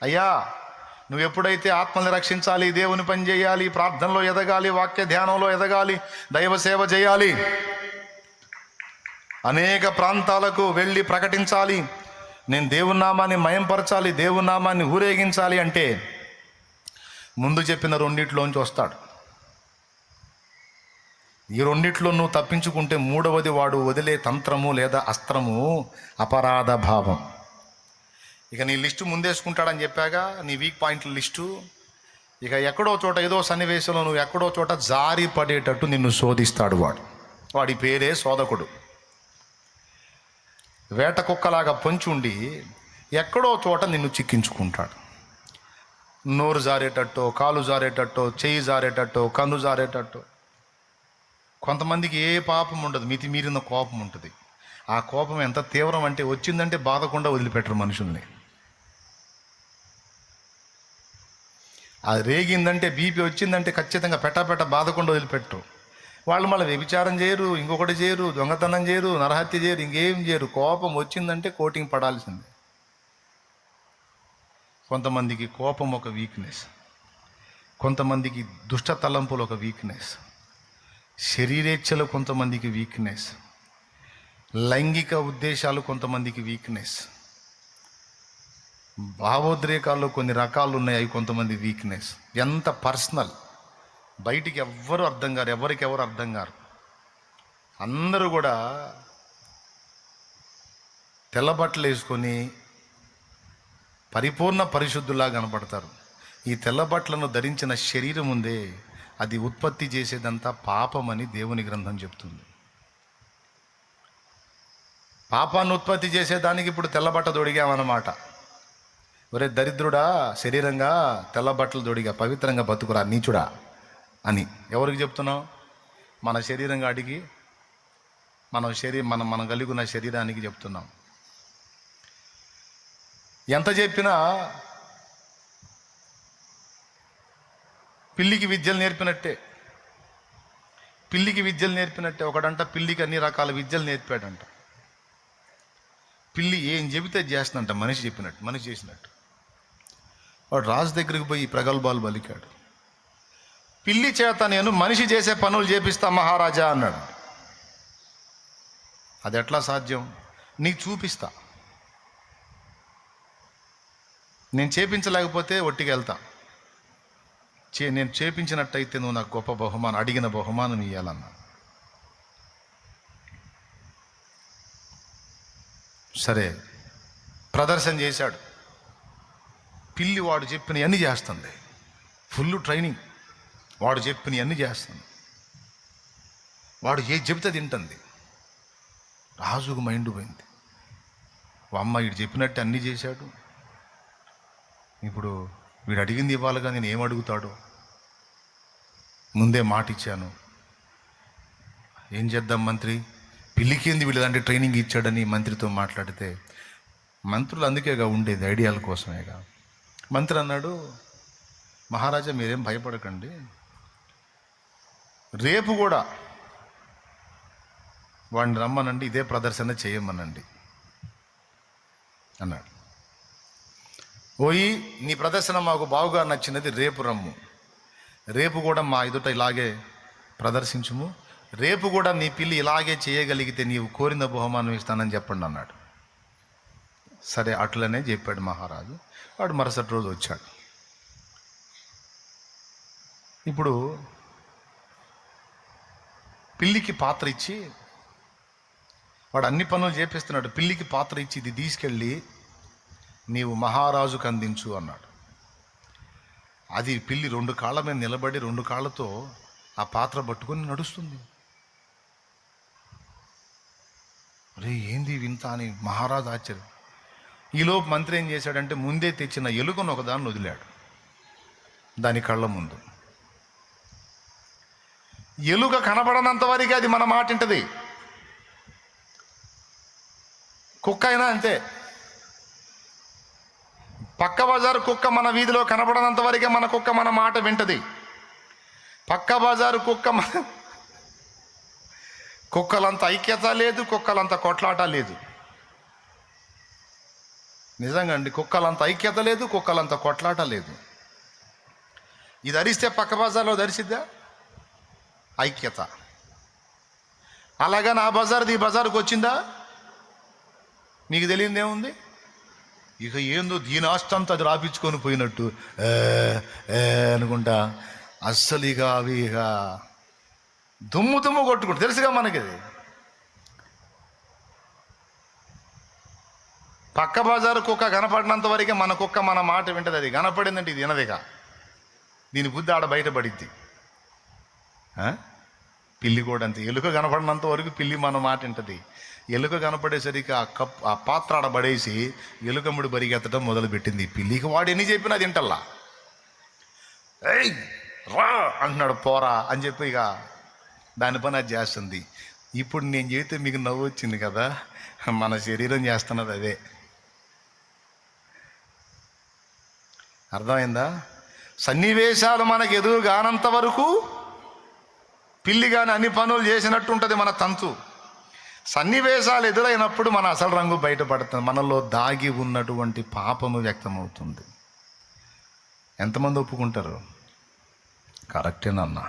అయ్యా, నువ్వు ఎప్పుడైతే ఆత్మని రక్షించాలి, దేవుని పని చేయాలి, ప్రార్థనలో ఎదగాలి, వాక్య ధ్యానంలో ఎదగాలి, దైవ సేవ చేయాలి, అనేక ప్రాంతాలకు వెళ్ళి ప్రకటించాలి, నేను దేవుని నామాన్ని మయంపరచాలి, దేవుని నామాన్ని ఊరేగించాలి అంటే ముందు చెప్పిన 2 వస్తాడు. ఈ 2 నువ్వు తప్పించుకుంటే 3వది వాడు వదిలే తంత్రము లేదా అస్త్రము అపరాధ భావం. ఇక నీ లిస్టు ముందేసుకుంటాడని చెప్పాగా, నీ వీక్ పాయింట్ల లిస్టు. ఇక ఎక్కడో చోట ఏదో సన్నివేశంలో నువ్వు ఎక్కడో చోట జారి పడేటట్టు నిన్ను శోధిస్తాడు వాడు. వాడి పేరే శోధకుడు. వేట కుక్కలాగా పొంచుండి ఎక్కడో చోట నిన్ను చిక్కించుకుంటాడు. నోరు జారేటట్టో, కాలు జారేటట్టో, చెయ్యి జారేటట్టో, కన్ను జారేటట్టో. కొంతమందికి ఏ పాపం ఉండదు, మితిమీరిన కోపం ఉంటుంది. ఆ కోపం ఎంత తీవ్రం అంటే వచ్చిందంటే బాధకుండా వదిలిపెట్టరు మనుషుల్ని. అది రేగిందంటే, బీపీ వచ్చిందంటే ఖచ్చితంగా పెట్ట బాధకుండా వదిలిపెట్టరు. వాళ్ళు మళ్ళీ వ్యభిచారం చేయరు, ఇంకొకటి చేయరు, దొంగతనం చేయరు, నరహత్య చేయరు, ఇంకేం చేయరు. కోపం వచ్చిందంటే కోటింగ్ పడాల్సిందే. కొంతమందికి కోపం ఒక వీక్నెస్, కొంతమందికి దుష్ట తలంపులు ఒక వీక్నెస్, శరీరేచ్ఛలు కొంతమందికి వీక్నెస్, లైంగిక ఉద్దేశాలు కొంతమందికి వీక్నెస్, భావోద్రేకాల్లో కొన్ని రకాలు ఉన్నాయి, అవి కొంతమంది వీక్నెస్. ఎంత పర్సనల్. బయటికి ఎవ్వరు అర్థం కారు, ఎవరికెవరు అర్థం కారు. అందరూ కూడా తెల్ల బట్టలు వేసుకొని పరిపూర్ణ పరిశుద్ధులా కనపడతారు. ఈ తెల్ల బట్టలను ధరించిన శరీరం ఉందే, అది ఉత్పత్తి చేసేదంతా పాపమని దేవుని గ్రంథం చెప్తుంది. పాపాన్ని ఉత్పత్తి చేసేదానికి ఇప్పుడు తెల్లబట్ట దొడిగామన్నమాట. ఒరే దరిద్రుడా, శరీరంగా తెల్ల బట్టలు దొడిగా పవిత్రంగా బతుకురా నీచుడా అని ఎవరికి చెప్తున్నావు? మన శరీరంగా అడిగి మనం కలిగి ఉన్న శరీరానికి చెప్తున్నాం. ఎంత చెప్పినా పిల్లికి విద్యలు నేర్పినట్టే. ఒకడంట పిల్లికి అన్ని రకాల విద్యలు నేర్పాడంట. పిల్లి ఏం చెబితే చేస్తుందంట, మనిషి చేసినట్టు. వాడు రాజు దగ్గరికి పోయి ప్రగల్భాలు పలికాడు. పిల్లి చేత నేను మనిషి చేసే పనులు చేపిస్తా మహారాజా అన్నాడు. అది ఎట్లా సాధ్యం? నీకు చూపిస్తా, నేను చేపించలేకపోతే ఒట్టికి వెళ్తా, నేను చేపించినట్టయితే నువ్వు నాకు గొప్ప బహుమానం, అడిగిన బహుమానం ఇవ్వాలన్నా. సరే ప్రదర్శన చేశాడు. పిల్లి వాడు చెప్పిన అన్నీ చేస్తుంది, ఫుల్ ట్రైనింగ్. వాడు చెప్పిన అన్నీ చేస్తుంది, వాడు ఏ చెబితే తింటుంది. రాజుకు మైండ్ పోయింది. అమ్మ వీడు చెప్పినట్టు అన్నీ చేశాడు, ఇప్పుడు వీడు అడిగింది ఇవ్వాలిగా, నేను ఏం అడుగుతాడో, ముందే మాట ఇచ్చాను. ఏం చేద్దాం మంత్రి, పిల్లికేంది వీళ్ళంటే ట్రైనింగ్ ఇచ్చాడని మంత్రితో మాట్లాడితే, మంత్రులు అందుకేగా ఉండేది, ఐడియాల కోసమేగా. మంత్రి అన్నాడు, మహారాజా మీరేం భయపడకండి, రేపు కూడా వాడిని రమ్మనండి, ఇదే ప్రదర్శన చేయమనండి అన్నాడు. ఓయి నీ ప్రదర్శన మాకు బాగుగా నచ్చినది, రేపు రమ్ము, రేపు కూడా మా ఎదుట ఇలాగే ప్రదర్శించుము, రేపు కూడా నీ పిల్లి ఇలాగే చేయగలిగితే నీవు కోరిన బహుమానం ఇస్తానని చెప్పండి అన్నాడు. సరే అట్లనే చెప్పాడు మహారాజు. వాడు మరుసటి రోజు వచ్చాడు. ఇప్పుడు పిల్లికి పాత్ర ఇచ్చి, వాడు అన్ని పనులు చేపిస్తున్నాడు, పిల్లికి పాత్ర ఇచ్చి ఇది తీసుకెళ్ళి నీవు మహారాజుకు అందించు అన్నాడు. అది పిల్లి 2 కాళ్ళ మీద నిలబడి 2 కాళ్ళతో ఆ పాత్ర పట్టుకొని నడుస్తుంది. అరే ఏంది వింత అని మహారాజు ఆశ్చర్యం. ఈలోపు మంత్రి ఏం చేశాడంటే, ముందే తెచ్చిన ఎలుకను ఒకదాన్ని వదిలాడు దాని కళ్ళ ముందు. ఎలుక కనబడనంత వరకు అది మన మాట వింటది. కుక్క అయినా అంతే. పక్క బజారు కుక్క మన వీధిలో కనబడనంత వరకే మన కుక్క మన మాట వింటది. పక్క బజారు కుక్కలంత ఐక్యత లేదు, కుక్కలంత కొట్లాట లేదు. నిజంగా అండి, కుక్కలంత ఐక్యత లేదు, కుక్కలంత కొట్లాట లేదు. ఇది అరిస్తే పక్క బజార్లో ధరిసిద్దా? ఐక్యత. అలాగా నా బజార్ది ఈ బజారుకు వచ్చిందా? మీకు తెలియదేముంది. ఇక ఏందో దీని ఆస్తంతా అది రాపించుకొని పోయినట్టు అనుకుంటా అస్సలు ఇక అవి ఇక దుమ్ము కొట్టుకుంటు తెలుసుగా మనకి. అది పక్క బజారు కుక్క కనపడినంత వరకే మన కుక్క మన మాట వింటది. అది కనపడిందంటే ఇది వినదిగా, దీని బుద్ధి ఆడ బయటపడిద్ది. పిల్లి కూడా అంతే. ఎలుక కనపడినంత వరకు పిల్లి మన మాట వింటది. ఎలుక కనపడేసరికి ఆ పాత్ర ఆడ పడేసి ఎలుకమ్ముడు బరిగెత్తడం మొదలుపెట్టింది. పిల్లికి వాడు ఎన్ని చెప్పినా తింటల్లా. ఏయ్ రా అంటున్నాడు, పోరా అని చెప్పి ఇక దాని పని అది చేస్తుంది. ఇప్పుడు నేను చేస్తే మీకు నవ్వు వచ్చింది కదా, మన శరీరం చేస్తున్నది అదే. అర్థమైందా? సన్నివేశాలు మనకు ఎదురు కానంత వరకు పిల్లి కానీ అన్ని పనులు చేసినట్టు ఉంటుంది మన తంతు. సన్నివేశాలు ఎదురైనప్పుడు మన అసలు రంగు బయటపడుతుంది, మనలో దాగి ఉన్నటువంటి పాపము వ్యక్తమవుతుంది. ఎంతమంది ఒప్పుకుంటారు? కరెక్టేనన్నా,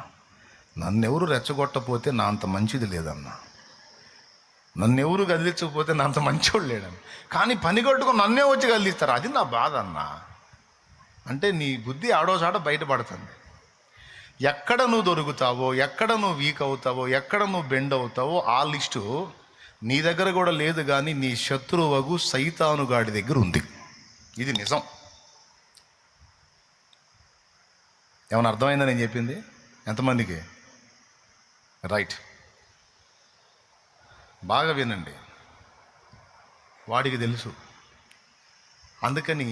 నన్నెవరు రెచ్చగొట్టపోతే నా అంత మంచిది లేదన్నా, నన్నెవరు కదిలించకపోతే నా అంత మంచోడు లేడని. కానీ పని కట్టుకుని నన్నే వచ్చి కదిలిస్తారు, అది నా బాధ అన్నా. అంటే నీ బుద్ధి ఆడోసాడ బయటపడుతుంది. ఎక్కడ నువ్వు దొరుకుతావో, ఎక్కడ నువ్వు వీక్ అవుతావో, ఎక్కడ నువ్వు బెండ్ అవుతావో ఆ లిస్టు నీ దగ్గర కూడా లేదు, కానీ నీ శత్రువగు సైతానుగాడి దగ్గర ఉంది. ఇది నిజం. ఏమైనా అర్థమైందా నేను చెప్పింది? ఎంతమందికి? రైట్, బాగా వినండి. వాడికి తెలుసు. అందుకని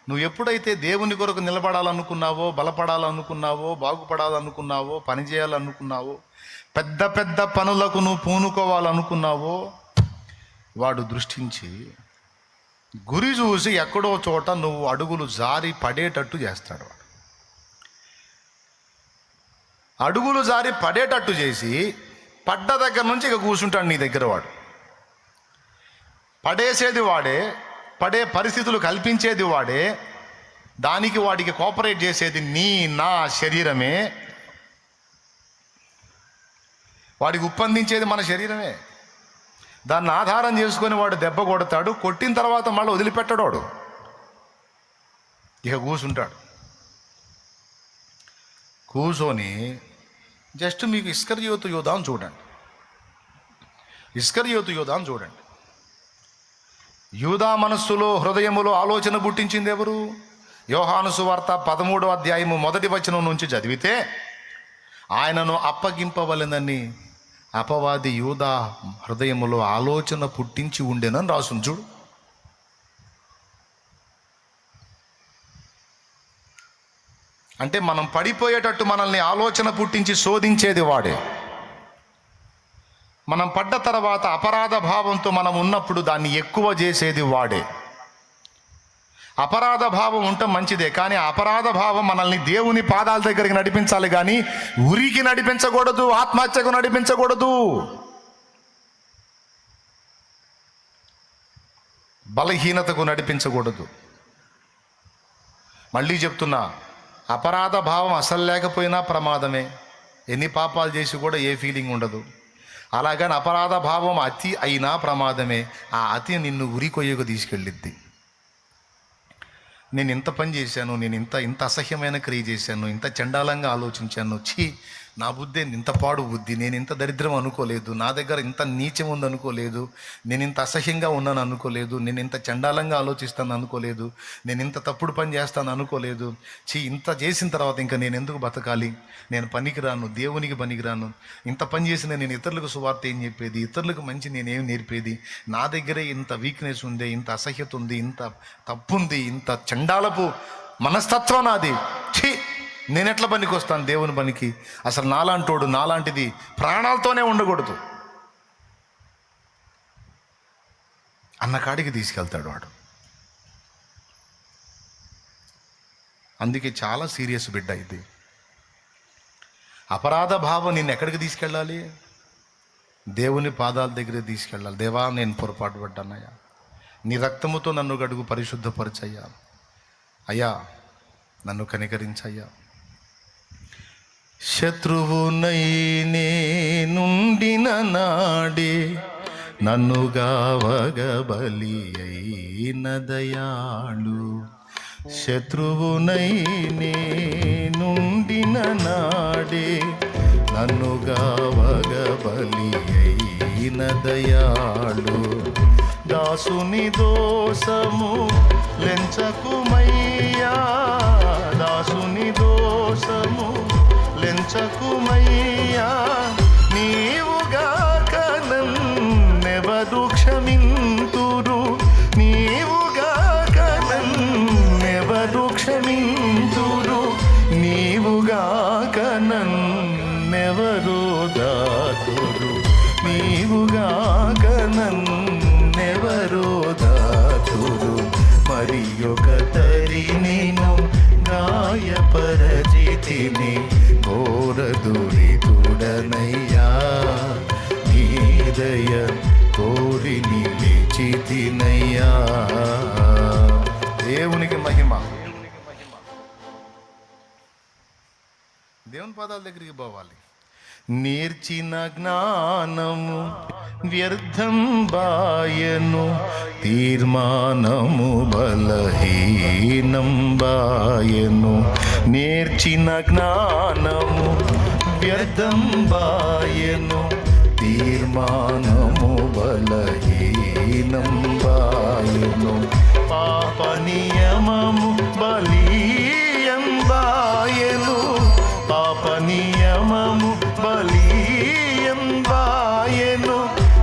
నువ్వు ఎప్పుడైతే దేవుని కొరకు నిలబడాలనుకున్నావో, బలపడాలనుకున్నావో, బాగుపడాలనుకున్నావో, పని చేయాలనుకున్నావో, పెద్ద పెద్ద పనులకు నువ్వు పూనుకోవాలనుకున్నావో, వాడు దృష్టించి గురి చూసి ఎక్కడో చోట నువ్వు అడుగులు జారి పడేటట్టు చేస్తాడు. వాడు అడుగులు జారి పడేటట్టు చేసి పడ్డ దగ్గర నుంచి ఇక కూర్చుంటాడు నీ దగ్గర. వాడు పడేసేది వాడే, పడే పరిస్థితులు కల్పించేది వాడే, దానికి వాడికి కోఆపరేట్ చేసేది నా శరీరమే, వాడికి ఉప్పందించేది మన శరీరమే. దాన్ని ఆధారం చేసుకొని వాడు దెబ్బ కొడతాడు. కొట్టిన తర్వాత మళ్ళీ వదిలిపెట్టడు వాడు, ఇక కూర్చుంటాడు. కూర్చొని జస్ట్ మీకు ఇస్కరియోతు యోధాను చూడండి. ఇస్కరియోతు యోధాను చూడండి. యూదా మనస్సులో, హృదయములో ఆలోచన పుట్టించింది ఎవరు? యోహాను సువార్త 13వ అధ్యాయము 1వ వచనం నుంచి చదివితే, ఆయనను అప్పగింపవలెనని అపవాది యూదా హృదయములో ఆలోచన పుట్టించి ఉండేనని రాసుంది చూడు. అంటే మనం పడిపోయేటట్టు మనల్ని ఆలోచన పుట్టించి శోధించేది వాడే. మనం పడ్డ తర్వాత అపరాధ భావంతో మనం ఉన్నప్పుడు దాన్ని ఎక్కువ చేసేది వాడే. అపరాధ భావం ఉంటే మంచిదే, కానీ అపరాధ భావం మనల్ని దేవుని పాదాల దగ్గరికి నడిపించాలి, కానీ ఉరికి నడిపించకూడదు, ఆత్మహత్యకు నడిపించకూడదు, బలహీనతకు నడిపించకూడదు. మళ్ళీ చెప్తున్నా, అపరాధ భావం అసలు లేకపోయినా ప్రమాదమే. ఎన్ని పాపాలు చేసి కూడా ఏ ఫీలింగ్ ఉండదు. అలాగని అపరాధ భావం అతి అయినా ప్రమాదమే. ఆ అతి నిన్ను ఉరికొయ్యకు తీసుకెళ్ళిద్ది. నేను ఇంత పని చేశాను, నేను ఇంత అసహ్యమైన క్రియ చేశాను, ఇంత చండాలంగా ఆలోచించాను, నా బుద్ధి ఇంత పాడు బుద్ధి, నేను ఇంత దరిద్రం అనుకోలేదు, నా దగ్గర ఇంత నీచం ఉంది అనుకోలేదు, నేను ఇంత అసహ్యంగా ఉన్నాను అనుకోలేదు, నేను ఇంత చండాలంగా ఆలోచిస్తాను అనుకోలేదు, నేను ఇంత తప్పుడు పని చేస్తాను అనుకోలేదు. ఇంత చేసిన తర్వాత ఇంకా నేను ఎందుకు బతకాలి, నేను పనికిరాను, దేవునికి పనికిరాను, ఇంత పని చేసిన నేను ఇతరులకు సువార్త ఏం చెప్పేది, ఇతరులకు మంచి నేనేం నేర్పేది, నా దగ్గరే ఇంత వీక్నెస్ ఉంది, ఇంత అసహ్యత ఉంది, ఇంత తప్పు ఉంది, ఇంత చండాలపు మనస్తత్వం నాది, నేను ఎట్లా పనికి వస్తాను దేవుని పనికి, అసలు నాలాంటోడు, నాలాంటిది ప్రాణాలతోనే ఉండకూడదు అన్న కాడికి తీసుకెళ్తాడు వాడు. అందుకే చాలా సీరియస్ బిడ్డ ఇది. అపరాధ భావం నిన్ను ఎక్కడికి తీసుకెళ్ళాలి? దేవుని పాదాల దగ్గర తీసుకెళ్ళాలి. దేవా, నేను పొరపాటు పడ్డానయ్యా, నీ రక్తముతో నన్ను గడుగు పరిశుద్ధపరచయ్యా, అయ్యా నన్ను కనికరించయ్యా. శత్రువునై నేనుండిన నాడే నన్ను గావగ బలి అయిన దయాళు. శత్రువునై నేనుండిన నాడే నన్ను గావగ బలి అయిన దయాళు. దాసుని దోషము లెంచకుమయ్యా, దాసుని దోషము లెంచకుమయ్యా, నీవుగాక నన్నెవరు క్షమింతురు, నీవుగాక నన్నెవరు క్షమింతురు, నీవుగాక నన్నెవరు దాతురు, నీవుగాక నన్నెవరు దాతురు. మరి ఒక తరి నేను గాయపరచితిని, ఘోరదురితుడనయ్యా, నీ దయ కోరి నిలిచితినయ్యా. దేవునికి మహిమ. దేవుని పాదాల దగ్గరికి పోవాలి. నేర్చిన జ్ఞానము వ్యర్థం బాయను, తీర్మానము బలహీనం బాయను. నేర్చిన జ్ఞానము వ్యర్థం బాయను, తీర్మానము బలహీనం బాయను. పాప నియమము బలీయం బాయను, పాప నియమము బలీయం బాయను.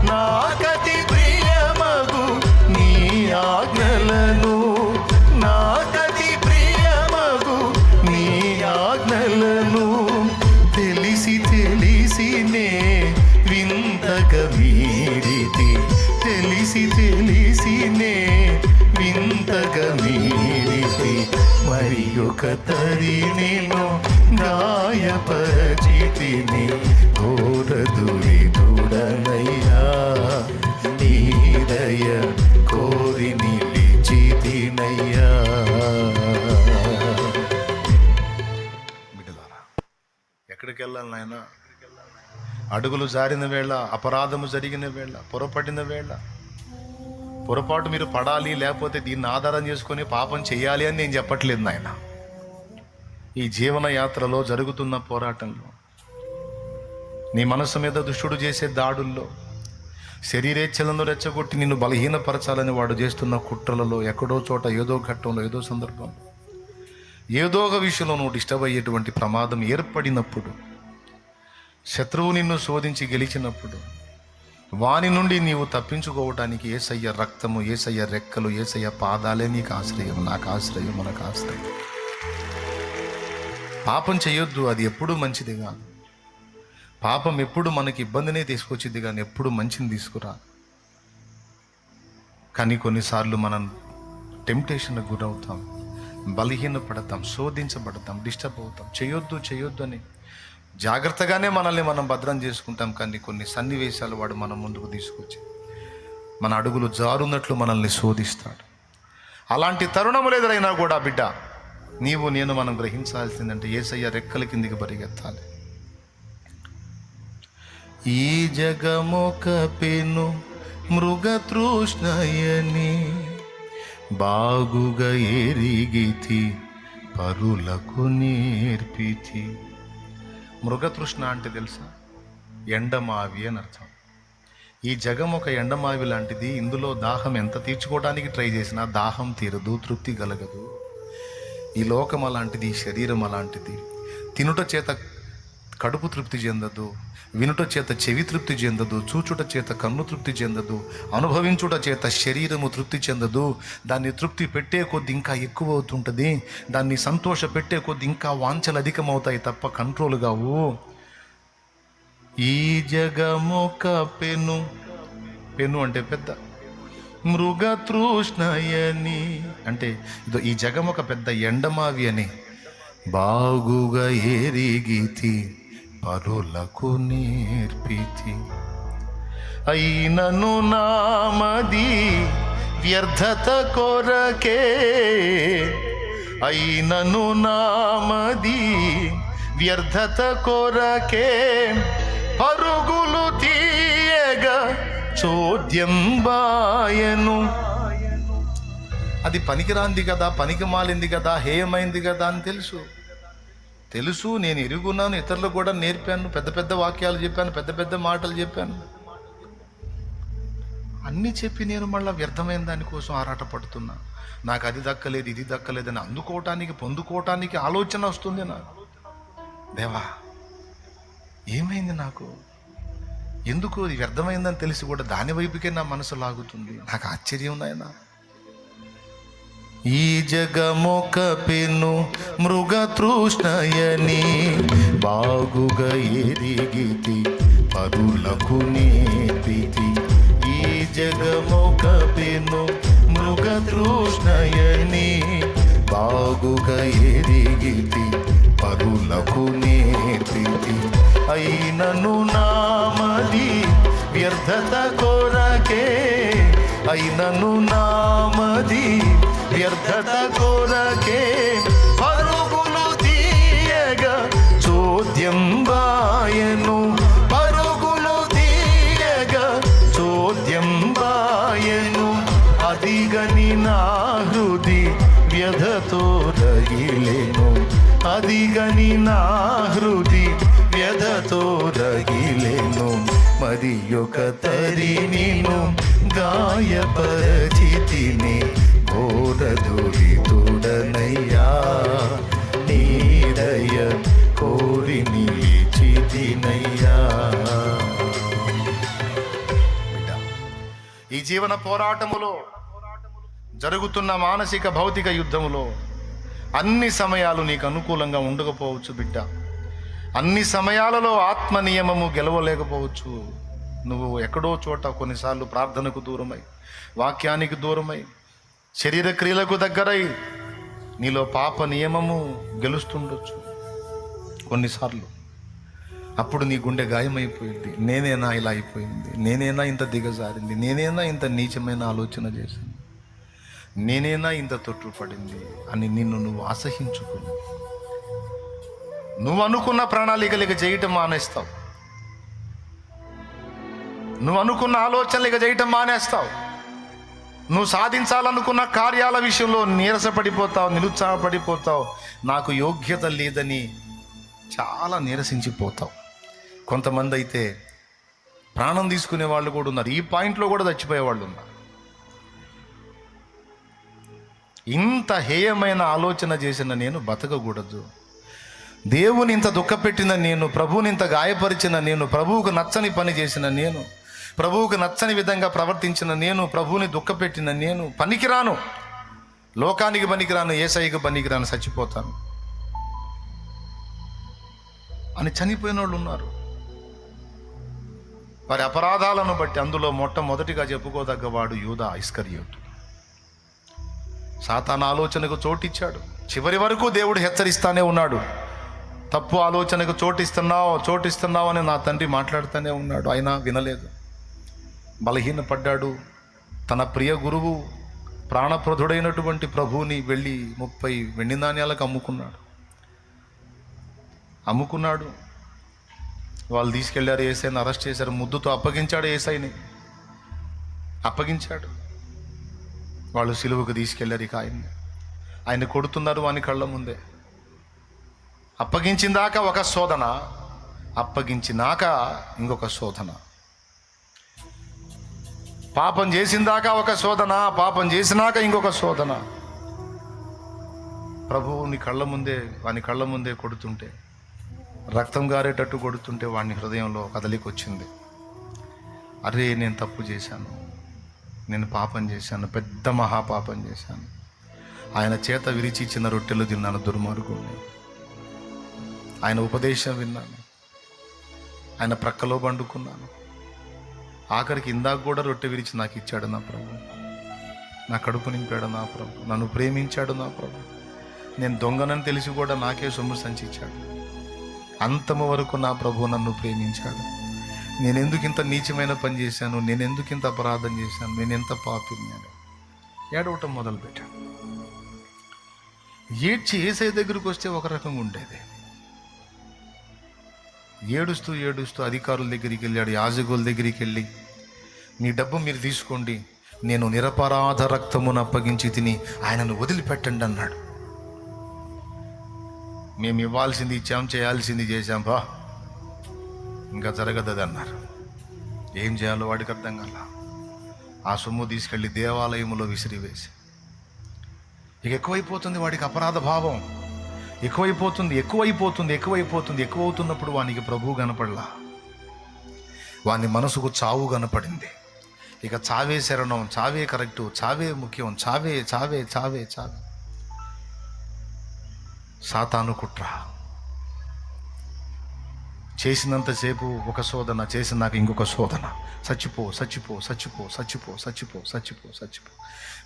నాకతి ప్రియమగు నీ ఆజ్ఞలను, నాకతి ప్రియమగు నీ ఆజ్ఞలను తెలిసి తెలిసినే వింతగా మీరితి, తెలిసి తెలిసినే వింతగా మీరితి. మరి ఒక తరి నేను గాయపరిచితిని, ఘోర దురిదుడనయ్యా నీ దయ కోరి నిలిచితినయ్యా. బిడ్డలారా, ఎక్కడికి వెళ్ళాలి నాయన? అడుగులు జారిన వేళ, అపరాధము జరిగిన వేళ, పొరపడిన వేళ, పొరపాటు మీరు పడాలి, లేకపోతే దీన్ని ఆధారం చేసుకొని పాపం చేయాలి అని నేను చెప్పట్లేదు నాయన. ఈ జీవన యాత్రలో జరుగుతున్న పోరాటంలో, నీ మనసు మీద దుష్టుడు చేసే దాడుల్లో, శరీరేచ్ఛలను రెచ్చగొట్టి నిన్ను బలహీనపరచాలని వాడు చేస్తున్న కుట్రలలో, ఎక్కడో చోట, ఏదో ఘట్టంలో, ఏదో సందర్భంలో, ఏదో ఒక విషయంలో నువ్వు డిస్టర్బ్ అయ్యేటువంటి ప్రమాదం ఏర్పడినప్పుడు, శత్రువు నిన్ను శోధించి గెలిచినప్పుడు, వాని నుండి నీవు తప్పించుకోవటానికి యేసయ్య రక్తము, యేసయ్య రెక్కలు, యేసయ్య పాదాలే నీకు ఆశ్రయం, నాకు ఆశ్రయం, మనకు ఆశ్రయం. పాపం చేయొద్దు, అది ఎప్పుడూ మంచిది కాదు. పాపం ఎప్పుడు మనకి ఇబ్బందినే తీసుకొచ్చింది కానీ ఎప్పుడు మంచిని తీసుకురా. కానీ కొన్నిసార్లు మనం టెంప్టేషన్కి గురవుతాం, బలహీనపడతాం, శోధించబడతాం, డిస్టర్బ్ అవుతాం. చేయొద్దు అని జాగ్రత్తగానే మనల్ని మనం భద్రం చేసుకుంటాం. కానీ కొన్ని సన్నివేశాలు వాడు మన ముందుకు తీసుకొచ్చి మన అడుగులు జారున్నట్లు మనల్ని శోధిస్తాడు. అలాంటి తరుణములు ఎదురైనా కూడా బిడ్డ, నీవు నేను మనం గ్రహించాల్సిందంటే యేసయ్య రెక్కల కిందికి పరిగెత్తాలి. ఈ జగమొక పెను మృగతృష్ణయని బాగుగా ఎరిగితి, పరులకు నేర్పితి. మృగతృష్ణ అంటే తెలుసా? ఎండమావి అని అర్థం. ఈ జగం ఒక ఎండమావి లాంటిది. ఇందులో దాహం ఎంత తీర్చుకోవడానికి ట్రై చేసినా దాహం తీరదు, తృప్తి కలగదు. ఈ లోకం అలాంటిది, ఈ శరీరం అలాంటిది. తినుట చేత కడుపు తృప్తి చెందదు, వినుట చేత చెవి తృప్తి చెందదు, చూచుట చేత కన్ను తృప్తి చెందదు, అనుభవించుట చేత శరీరము తృప్తి చెందదు. దాన్ని తృప్తి పెట్టే కొద్ది ఇంకా ఎక్కువ అవుతుంటుంది, దాన్ని సంతోష పెట్టే కొద్ది ఇంకా వాంఛలు అధికమవుతాయి తప్ప కంట్రోల్ కావు. ఈ జగమొక పెను, పెను అంటే పెద్ద, మృగతృష్ణయని అంటే ఇదో ఈ జగం ఒక పెద్ద ఎండమావి అని, బాగుగా ఎరిగితి, పరులకు నేర్పితి. అయినను నామది వ్యర్థత కొరకే, అయినను నామది వ్యర్థత కొరకే, పరుగులు తీయగా చోద్యం బాయను. అది పనికిరాంది కదా, పనికి మాలింది కదా, హేయమైంది కదా అని తెలుసు. నేను ఎరుగున్నాను, ఇతరులకు కూడా నేర్పాను, పెద్ద పెద్ద వాక్యాలు చెప్పాను, పెద్ద పెద్ద మాటలు చెప్పాను. అన్నీ చెప్పి నేను మళ్ళీ వ్యర్థమైన దానికోసం ఆరాటపడుతున్నా. నాకు అది దక్కలేదు, ఇది దక్కలేదని అందుకోవటానికి, పొందుకోవటానికి ఆలోచన వస్తుంది నాకు. దేవా, ఏమైంది నాకు? ఎందుకు ఇది వ్యర్థమైందని తెలిసి కూడా దాని వైపుకే నా మనసు లాగుతుంది? నాకు ఆశ్చర్యం నాయనా. ఈ జగమొక పెను మృగతృష్ణయని, బాగుగా ఎరిగితి, పరులకు నేర్పితి. ఈ జగమొక పెను మృగతృష్ణయని, బాగుగా ఎరిగితి, పరులకు నేర్పితి. అయినను నామది వ్యర్థత కొరకే, అయినను నామది వ్యర్థత కొరకే, పరుగులు తీయగా చోద్యం బాయను. వ్యధతో రగిలెను, అదిగని నా హృది వ్యధతో రగిలెను. మరి ఒక తరి నిన్ను గాయపరచితిని, ఘోర దురితుడనయ్యా, నీ దయ కోరి నిలిచితినయ్యా. ఈ జీవన పోరాటములో, జరుగుతున్న మానసిక భౌతిక యుద్ధములో అన్ని సమయాలు నీకు అనుకూలంగా ఉండకపోవచ్చు బిడ్డ. అన్ని సమయాలలో ఆత్మ నియమము గెలవలేకపోవచ్చు. నువ్వు ఎక్కడో చోట కొన్నిసార్లు ప్రార్థనకు దూరమై, వాక్యానికి దూరమై, శరీర క్రియలకు దగ్గరై నీలో పాప నియమము గెలుస్తుండొచ్చు కొన్నిసార్లు. అప్పుడు నీ గుండె గాయమైపోయింది. నేనేనా ఇలా అయిపోయింది, నేనేనా ఇంత దిగజారింది, నేనేనా ఇంత నీచమైన ఆలోచన చేసింది, నేనేనా ఇంత తొట్టుపడింది అని నిన్ను నువ్వు అసహించుకుని నువ్వు అనుకున్న ప్రణాళికలు చేయటం మానేస్తావు. నువ్వు అనుకున్న ఆలోచనలు చేయటం మానేస్తావు. నువ్వు సాధించాలనుకున్న కార్యాల విషయంలో నీరసపడిపోతావు, నిరుత్సాహపడిపోతావు. నాకు యోగ్యత లేదని చాలా నీరసించిపోతావు. కొంతమంది అయితే ప్రాణం తీసుకునే వాళ్ళు కూడా ఉన్నారు. ఈ పాయింట్లో కూడా చచ్చిపోయే వాళ్ళు ఉన్నారు. ఇంత హేయమైన ఆలోచన చేసిన నేను బతకకూడదు, దేవుని ఇంత దుఃఖపెట్టిన నేను, ప్రభువుని ఇంత గాయపరిచిన నేను, ప్రభువుకు నచ్చని పని చేసిన నేను, ప్రభువుకు నచ్చని విధంగా ప్రవర్తించిన నేను, ప్రభువుని దుఃఖపెట్టిన నేను పనికిరాను, లోకానికి పనికిరాను, యేసయ్యకు పనికిరాను, చచ్చిపోతాను అని చనిపోయిన వాళ్ళు ఉన్నారు. వారి అపరాధాలను బట్టి అందులో మొట్టమొదటిగా చెప్పుకోదగ్గ వాడు యూదా ఇస్కరియోతు. సాతాను ఆలోచనకు చోటిచ్చాడు. చివరి వరకు దేవుడు హెచ్చరిస్తానే ఉన్నాడు. తప్పు ఆలోచనకు చోటిస్తున్నావు అని నా తండ్రి మాట్లాడుతూనే ఉన్నాడు. అయినా వినలేదు, బలహీనపడ్డాడు. తన ప్రియ గురువు ప్రాణప్రదుడైనటువంటి ప్రభువుని వెళ్ళి 30 వెండి నాణ్యాలకు అమ్ముకున్నాడు. వాళ్ళు తీసుకెళ్లారు, యేసయ్యని అరెస్ట్ చేశారు, ముద్దుతో అప్పగించాడు, యేసయ్యని అప్పగించాడు. వాళ్ళు సిలువకు తీసుకెళ్లారు. ఇక ఆయన కొడుతున్నారు వాని కళ్ళ ముందే. అప్పగించిందాక ఒక శోధన, అప్పగించినాక ఇంకొక శోధన. పాపం చేసిందాక ఒక శోధన, పాపం చేసినాక ఇంకొక శోధన. ప్రభువుని వాని కళ్ళ ముందే కొడుతుంటే, రక్తం గారేటట్టు కొడుతుంటే వాని హృదయంలో కదలిక వచ్చింది. అరే, నేను తప్పు చేశాను, నేను పాపం చేశాను, పెద్ద మహాపాపం చేశాను. ఆయన చేత విరిచి ఇచ్చిన రొట్టెలు తిన్నాను, దుర్మార్గుణ్ణి. ఆయన ఉపదేశం విన్నాను, ఆయన ప్రక్కలో పండుకున్నాను. ఆఖరికి ఇందాక కూడా రొట్టె విరిచి నాకు ఇచ్చాడు నా ప్రభు. నా కడుపు నింపాడు నా ప్రభు. నన్ను ప్రేమించాడు నా ప్రభు. నేను దొంగనని తెలిసి కూడా నాకే సొమ్ము సంచిచ్చాడు. అంతము వరకు నా ప్రభు నన్ను ప్రేమించాడు. నేనెందుకు ఇంత నీచమైన పని చేశాను, నేనెందుకు ఇంత అపరాధం చేశాను, నేనెంత పాపిని అని ఏడవటం మొదలుపెట్టాను. ఏడ్చి యేసయ్య దగ్గరికి వస్తే ఒక రకంగా ఉండేది. ఏడుస్తూ అధికారుల దగ్గరికి వెళ్ళాడు, యాజకుల దగ్గరికి వెళ్ళి, మీ డబ్బు మీరు తీసుకోండి, నేను నిరపరాధ రక్తమును అప్పగించి తిని ఆయనను వదిలిపెట్టండి అన్నాడు. మేము ఇవ్వాల్సింది ఇచ్చాం, చేయాల్సింది చేశాం, బా ఇంకా జరగదు అన్నారు. ఏం చేయాలో వాడికి అర్థం కాల. ఆ సొమ్ము తీసుకెళ్ళి దేవాలయంలో విసిరివేసి, ఇక ఎక్కువైపోతుంది వాడికి అపరాధ భావం, ఎక్కువ అవుతున్నప్పుడు వానికి ప్రభువు కనపడలా. వాని మనసుకు చావు కనపడింది. ఇక చావే శరణం, చావే కరెక్టు, చావే ముఖ్యం, చావే. సాతాను కుట్ర. చేసినంతసేపు ఒక శోధన, చేసినాక ఇంకొక శోధన. చచ్చిపో.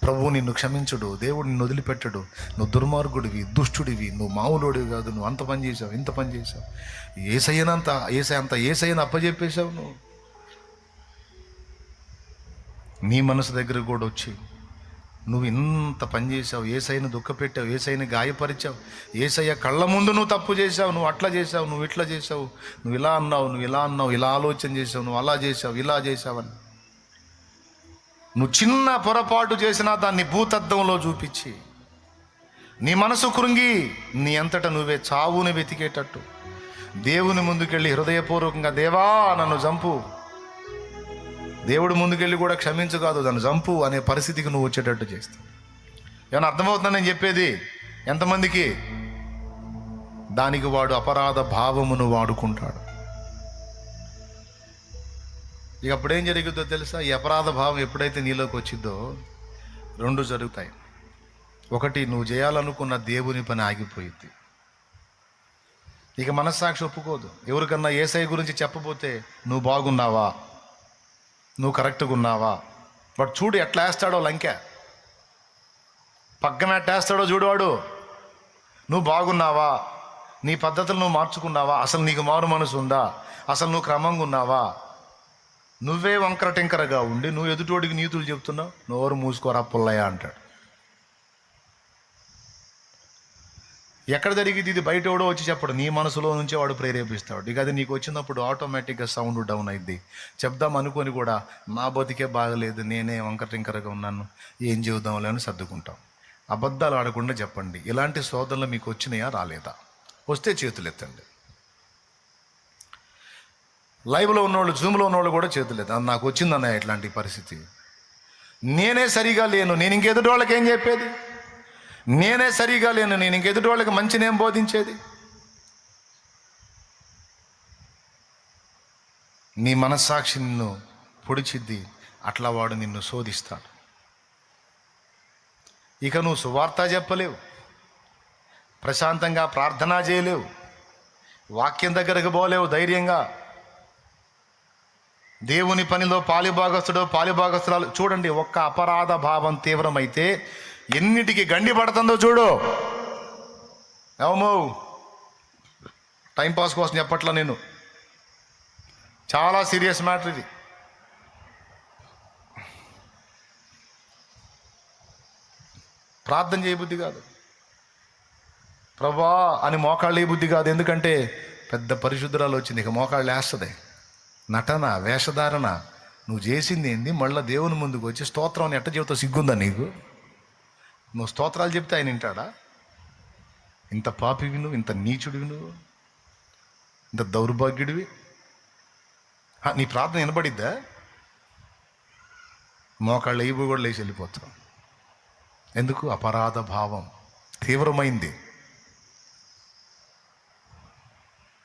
ప్రభువు నిన్ను క్షమించుడు, దేవుడు నిన్ను వదిలిపెట్టడు, నువ్వు దుర్మార్గుడివి, దుష్టుడివి, నువ్వు మామూలుడివి కాదు, నువ్వు అంత పని చేసావు, ఇంత పని చేసావు, ఏసయ్యను అప్పచెప్పేశావు. నీ మనసు దగ్గర కూడా వచ్చి నువ్వు ఇంత పని చేసావు, ఏసయ్యను దుఃఖపెట్టావు, ఏసయ్యని గాయపరిచావు, ఏసయ్య కళ్ళ ముందు నువ్వు తప్పు చేసావు, నువ్వు అట్లా చేసావు, నువ్వు ఇట్లా చేసావు, నువ్వు ఇలా అన్నావు, ఇలా ఆలోచన చేసావు, నువ్వు అలా చేసావు, ఇలా చేసావని నువ్వు చిన్న పొరపాటు చేసినా దాన్ని భూతద్దంలో చూపించి నీ మనసు కృంగి నీ అంతటా నువ్వే చావుని వెతికేటట్టు దేవుని ముందుకెళ్ళి హృదయపూర్వకంగా దేవా నన్ను చంపు, దేవుడు ముందుకెళ్ళి కూడా క్షమించు కాదు నన్ను చంపు అనే పరిస్థితికి నువ్వు వచ్చేటట్టు చేస్తావు. ఏమైనా అర్థమవుతుందా నేను చెప్పేది? ఎంతమందికి? దానికి వాడు అపరాధ భావమును వాడుకుంటాడు. ఇక అప్పుడేం జరుగుతుందో తెలుసా? ఈ అపరాధ భావం ఎప్పుడైతే నీలోకి వచ్చిందో 2 జరుగుతాయి. ఒకటి, నువ్వు చేయాలనుకున్న దేవుని పని ఆగిపోయింది. ఇక మనస్సాక్షి ఒప్పుకోదు. ఎవరికన్నా యేసయ్య గురించి చెప్పబోతే నువ్వు బాగున్నావా, నువ్వు కరెక్ట్గా ఉన్నావా, వాడు చూడు ఎట్లా వేస్తాడో లంకె, పక్కన ఎట్టేస్తాడో చూడువాడు. నువ్వు బాగున్నావా, నీ పద్ధతులు నువ్వు మార్చుకున్నావా, అసలు నీకు మారు మనసు ఉందా, అసలు నువ్వు క్రమంగా ఉన్నావా, నువ్వే వంకర టింకరగా ఉండి నువ్వు ఎదుటోడికి నీతులు చెప్తున్నావు, నోరు మూసుకోరా పుల్లయ్య అంటాడు. ఎక్కడ జరిగింది ఇది? బయట ఎవడో వచ్చి చెప్పడు, నీ మనసులో నుంచే వాడు ప్రేరేపిస్తాడు. ఇక అది నీకు వచ్చినప్పుడు ఆటోమేటిక్గా సౌండ్ డౌన్ అయింది. చెప్దాం అనుకొని కూడా నా బతికే బాగలేదు, నేనే వంకర టింకరగా ఉన్నాను, ఏం చెబుదాంలే అని సర్దుకుంటాం. అబద్ధాలు ఆడకుండా చెప్పండి, ఇలాంటి శోధనలు మీకు వచ్చినాయా రాలేదా? వస్తే చేతులు ఎత్తండి. లైవ్లో ఉన్నవాళ్ళు, జూమ్లో ఉన్నవాళ్ళు కూడా చేతులు ఎత్తండి. నాకు వచ్చిందన్నయ్య ఇట్లాంటి పరిస్థితి, నేనే సరిగా లేను, నేను ఇంకెదుటి వాళ్ళకి ఏం చెప్పేది, నేనే సరిగా లేను, నేను ఇంకెదుటి వాళ్ళకి మంచి నేను బోధించేది. నీ మనస్సాక్షి నిన్ను పొడిచిద్ది, అట్లా వాడు నిన్ను శోధిస్తాడు. ఇక నువ్వు సువార్త చెప్పలేవు, ప్రశాంతంగా ప్రార్థన చేయలేవు, వాక్యం దగ్గరకు పోలేవు ధైర్యంగా. దేవుని పనిలో పాలిభాగస్తురాలు చూడండి, ఒక్క అపరాధ భావం తీవ్రమైతే ఎన్నిటికి గండి పడుతుందో చూడు. ఏమో టైంపాస్ కోసం చెప్పట్లా నేను, చాలా సీరియస్ మ్యాటర్ ఇది. ప్రార్థన చేయబుద్ధి కాదు, ప్రభా అని మోకాళ్ళు ఏ బుద్ధి కాదు. ఎందుకంటే పెద్ద పరిశుద్ధరాలు వచ్చింది, ఇక మోకాళ్ళు వేస్తుంది. నటన, వేషధారణ, నువ్వు చేసింది ఏంది? మళ్ళీ దేవుని ముందుకు వచ్చి స్తోత్రం అని ఎట్ట చెబుతావు? సిగ్గుందా నీకు? నువ్వు స్తోత్రాలు చెప్తే ఆయన వింటాడా? ఇంత పాపివి నువ్వు, ఇంత నీచుడివి నువ్వు, ఇంత దౌర్భాగ్యుడివి. నీ ప్రార్థన వినబడిద్దా? మోకాళ్ళు వేయి కూడా లేచి వెళ్ళిపోతావు. ఎందుకు? అపరాధ భావం తీవ్రమైంది.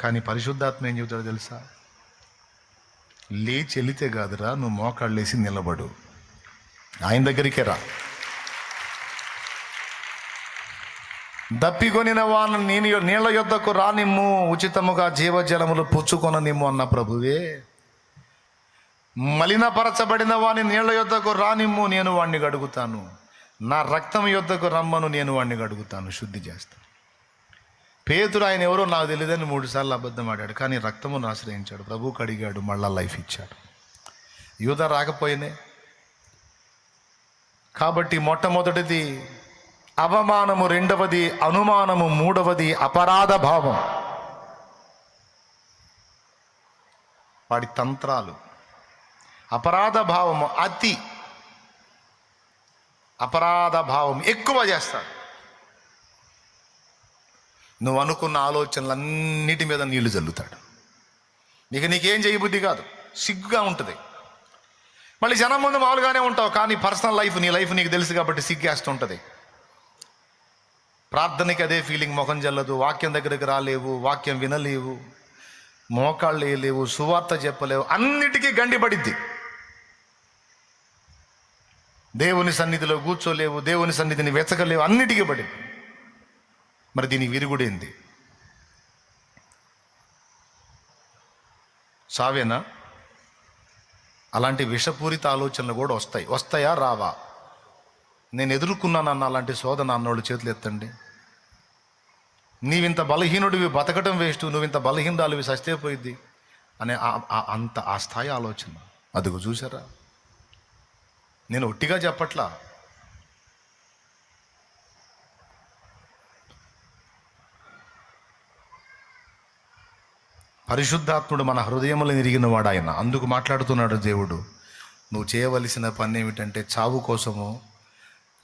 కానీ పరిశుద్ధాత్మ ఏం చెబుతాడో తెలుసా? లేచి వెళితే కాదురా, నువ్వు మోకాళ్ళు వేసి నిలబడు, ఆయన దగ్గరికే రా. దప్పికొనిన వాని నీళ్ళ యొద్దకు రానిమ్ము, ఉచితముగా జీవజలములు పుచ్చుకొననిమ్ము అన్న ప్రభువే. మలినపరచబడిన వాని నీళ్ళ యొద్దకు రానిమ్ము, నేను వాణ్ణి గడుగుతాను. నా రక్తం యొద్దకు రమ్మను, నేను వాణ్ణి గడుగుతాను, శుద్ధి చేస్తాను. పేతురు ఆయన ఎవరో నాకు తెలియదని 3 సార్లు అబద్ధం ఆడాడు, కానీ రక్తమును ఆశ్రయించాడు, ప్రభువుకు అడిగాడు, మళ్ళా లైఫ్ ఇచ్చాడు. యూదా రాకపోయినే. కాబట్టి మొట్టమొదటిది అవమానము, 2వది అనుమానము, 3వది అపరాధ భావం. వాడి తంత్రాలు. అపరాధ భావము అతి, అపరాధ భావం ఎక్కువ చేస్తాడు. నువ్వు అనుకున్న ఆలోచనలన్నిటి మీద నీళ్లు చల్లుతాడు. నీకేం చేయబుద్ధి కాదు, సిగ్గుగా ఉంటుంది. మళ్ళీ జనం ముందు మామూలుగానే ఉంటావు, కానీ పర్సనల్ లైఫ్, నీ లైఫ్ నీకు తెలుసు కాబట్టి సిగ్గేస్తుంటుంది. ప్రార్థనకి అదే ఫీలింగ్, ముఖం జల్లదు, వాక్యం దగ్గరికి రాలేవు, వాక్యం వినలేవు, మోకాళ్ళు వేయలేవు, సువార్త చెప్పలేవు, అన్నిటికీ గండిపడిద్ది. దేవుని సన్నిధిలో కూర్చోలేవు, దేవుని సన్నిధిని వెతకలేవు, అన్నిటికీ పడింది. మరి దీని విరుగుడేంది? సావేనా? అలాంటి విషపూరిత ఆలోచనలు కూడా వస్తాయా రావా? నేను ఎదుర్కొన్నానన్న అలాంటి శోధన అన్నోళ్ళు చేతులు ఎత్తండి. నీవింత బలహీనుడివి, బతకటం వేస్ట్, నువ్వింత బలహీనరాలివి, సస్తే పోయిద్ది అనే ఆ స్థాయి ఆలోచన. అదిగో చూసారా? నేను ఒట్టిగా చెప్పట్లా. పరిశుద్ధాత్ముడు మన హృదయములను ఎరిగిన వాడు ఆయన. అందుకు మాట్లాడుతున్నాడు దేవుడు, నువ్వు చేయవలసిన పని ఏమిటంటే చావు కోసము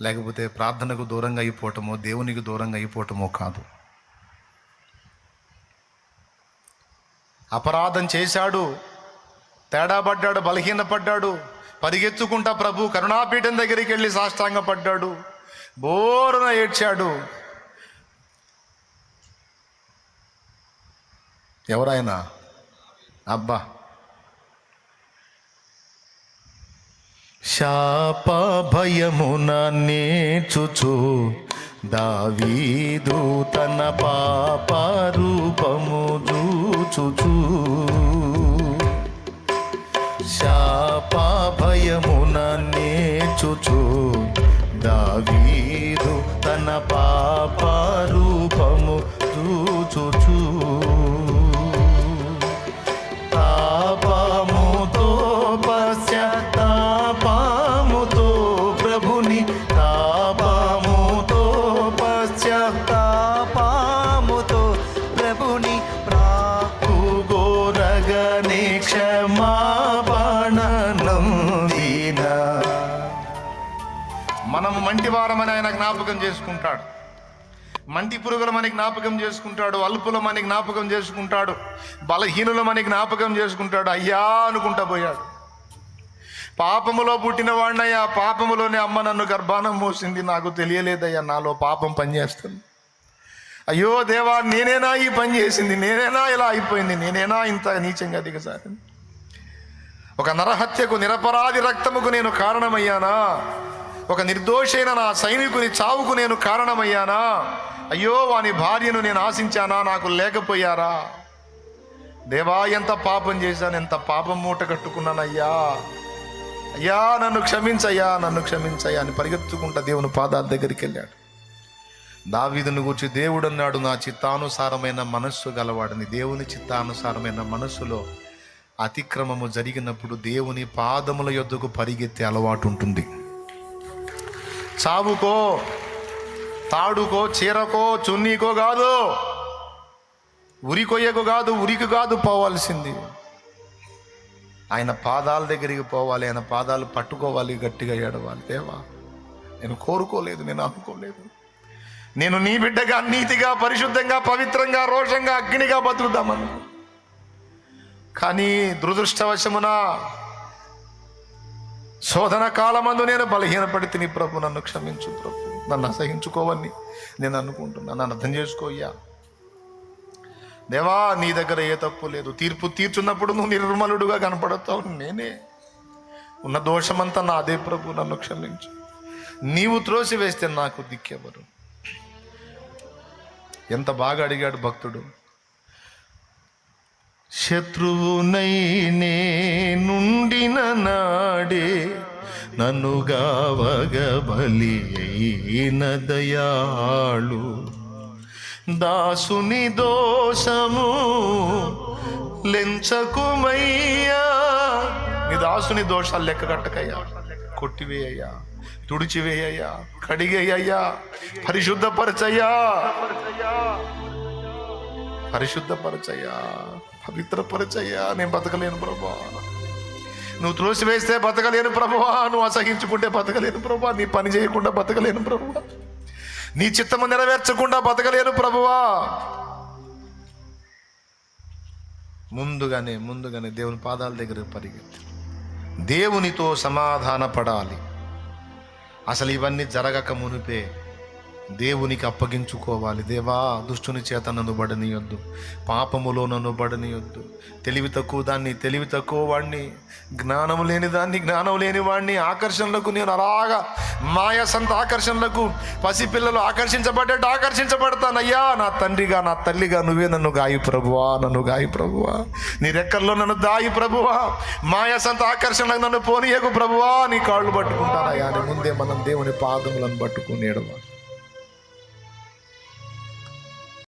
లేకపోతే ప్రార్థనకు దూరంగా అయిపోవటమో, దేవునికి దూరంగా అయిపోవటమో కాదు. అపరాధం చేశాడు, తేడా పడ్డాడు, బలహీనపడ్డాడు, పరిగెత్తుకుంటా ప్రభు కరుణాపీఠం దగ్గరికి వెళ్ళి సాష్టాంగపడ్డాడు, బోరున ఏడ్చాడు. ఎవరైనా అబ్బా, శాప భయమున నేర్చుచు దావీదు తన పాప రూపము చూచుచు, శాప భయమున నేర్చుచు దావీదు తన పాప రూపము చూచుచు, తాపముతో పశ్చాత్తాపముతో ప్రభుని, తాపముతో పశ్చాత్తాపముతో ప్రభుని ప్రాకుగోరగని క్షమాపణ నందిన. మనము మంటివారమని ఆయన జ్ఞాపకం చేసుకుంటాడు, మంటి పురుగులమని జ్ఞాపకం చేసుకుంటాడు, అల్పులమని జ్ఞాపకం చేసుకుంటాడు, బలహీనులమని జ్ఞాపకం చేసుకుంటాడు. అయ్యా అనుకుంటా పోయాడు. పాపములో పుట్టిన వాడినయ్యా, పాపములోనే అమ్మ నన్ను గర్భానం మోసింది, నాకు తెలియలేదయ్యా నాలో పాపం పనిచేస్తుంది. అయ్యో దేవా, నేనేనా ఈ పని చేసింది, నేనేనా ఇలా అయిపోయింది, నేనేనా ఇంత నీచంగా దిగజారింది, ఒక నరహత్యకు నిరపరాధి రక్తముకు నేను కారణమయ్యానా, ఒక నిర్దోషైన నా సైనికుని చావుకు నేను కారణమయ్యానా, అయ్యో వాని భార్యను నేను ఆశించానా, నాకు లేకపోయారా, దేవా ఎంత పాపం చేశాను, ఎంత పాపం మూట కట్టుకున్నానయ్యా, అయ్యా నన్ను క్షమించయ్యా, నన్ను క్షమించయ్యా అని పరిగెత్తుకుంటా దేవుని పాదాల దగ్గరికి వెళ్ళాడు. దావీదును గూర్చి దేవుడు అన్నాడు, నా చిత్తానుసారమైన మనస్సు గలవాడని. దేవుని చిత్తానుసారమైన మనస్సులో అతిక్రమము జరిగినప్పుడు దేవుని పాదముల యొద్దకు పరిగెత్తే అలవాటు ఉంటుంది. చావుకో, తాడుకో, చీరకో, చున్నీకో కాదు, ఉరికొయ్యకు కాదు, ఉరికి కాదు పోవాల్సింది. ఆయన పాదాల దగ్గరికి పోవాలి, ఆయన పాదాలు పట్టుకోవాలి, గట్టిగా ఏడవాలి. దేవా నేను కోరుకోలేదు, నేను అనుకోలేదు, నేను నీ బిడ్డగా నీతిగా పరిశుద్ధంగా పవిత్రంగా రోషంగా అగ్నిగా బతుకుదామను, కానీ దురదృష్టవశమున శోధన కాలమందు నేను బలహీనపడితే నీ ప్రభు నన్ను క్షమించు ప్రభు, నన్ను అసహించుకోవని నేను అనుకుంటున్నాను, నన్ను అర్థం చేసుకోయ్యా. దేవా నీ దగ్గర ఏ తప్పు లేదు, తీర్పు తీర్చున్నప్పుడు నువ్వు నిర్మలుడుగా కనపడతావు, నేనే ఉన్న దోషమంతా నాదే ప్రభు, నన్ను క్షమించు, నీవు త్రోసి వేస్తే నాకు దిక్కెవరు. ఎంత బాగా అడిగాడు భక్తుడు. శత్రువునై నుండిన నాడే నన్ను గావగ బలి అయిన దయాళు, దాసుని దోషము లెంచకుమయ్యా, నీ దాసుని దోషాలు లెక్క కట్టకయ్యా, కొట్టివేయ్యా, తుడిచివేయ్యా, కడిగేయ్యా, పరిశుద్ధపరచయ్యా, పరిశుద్ధపరచయ్యా, పవిత్రపరచయ్యా. నేను బతకలేను ప్రభువా, నువ్వు త్రోసివేస్తే బతకలేను ప్రభువా, నువ్వు అసహించుకుంటే బతకలేను ప్రభువా, నీ పని చేయకుండా బతకలేను ప్రభువా, నీ చిత్తము నెరవేర్చకుండా బతకలేను ప్రభువా. ముందుగానే దేవుని పాదాల దగ్గర పరిగెత్తి దేవునితో సమాధాన పడాలి. అసలు ఇవన్నీ జరగక మునిపే దేవునికి అప్పగించుకోవాలి. దేవా దుష్టుని చేత నన్ను బడనీయొద్దు, పాపములో నన్ను బడనీయొద్దు, తెలివి తక్కువ దాన్ని తెలివి తక్కువ వాడిని, జ్ఞానం లేని దాన్ని జ్ఞానం లేని వాడిని, ఆకర్షణలకు నేను అలాగా మాయాసంత ఆకర్షణలకు పసిపిల్లలు ఆకర్షించబడ్డట్టు ఆకర్షించబడతానయ్యా. నా తండ్రిగా నా తల్లిగా నువ్వే నన్ను గాయి ప్రభువా, నన్ను గాయి ప్రభువా, నీ రెక్కల్లో నన్ను దాయి ప్రభువా, మాయాసంత ఆకర్షణలకు నన్ను పోనీయకు ప్రభువా, నీ కాళ్ళు పట్టుకుంటానయ్యా అని ముందే మనం దేవుని పాదములను పట్టుకుని ఏడవాలి.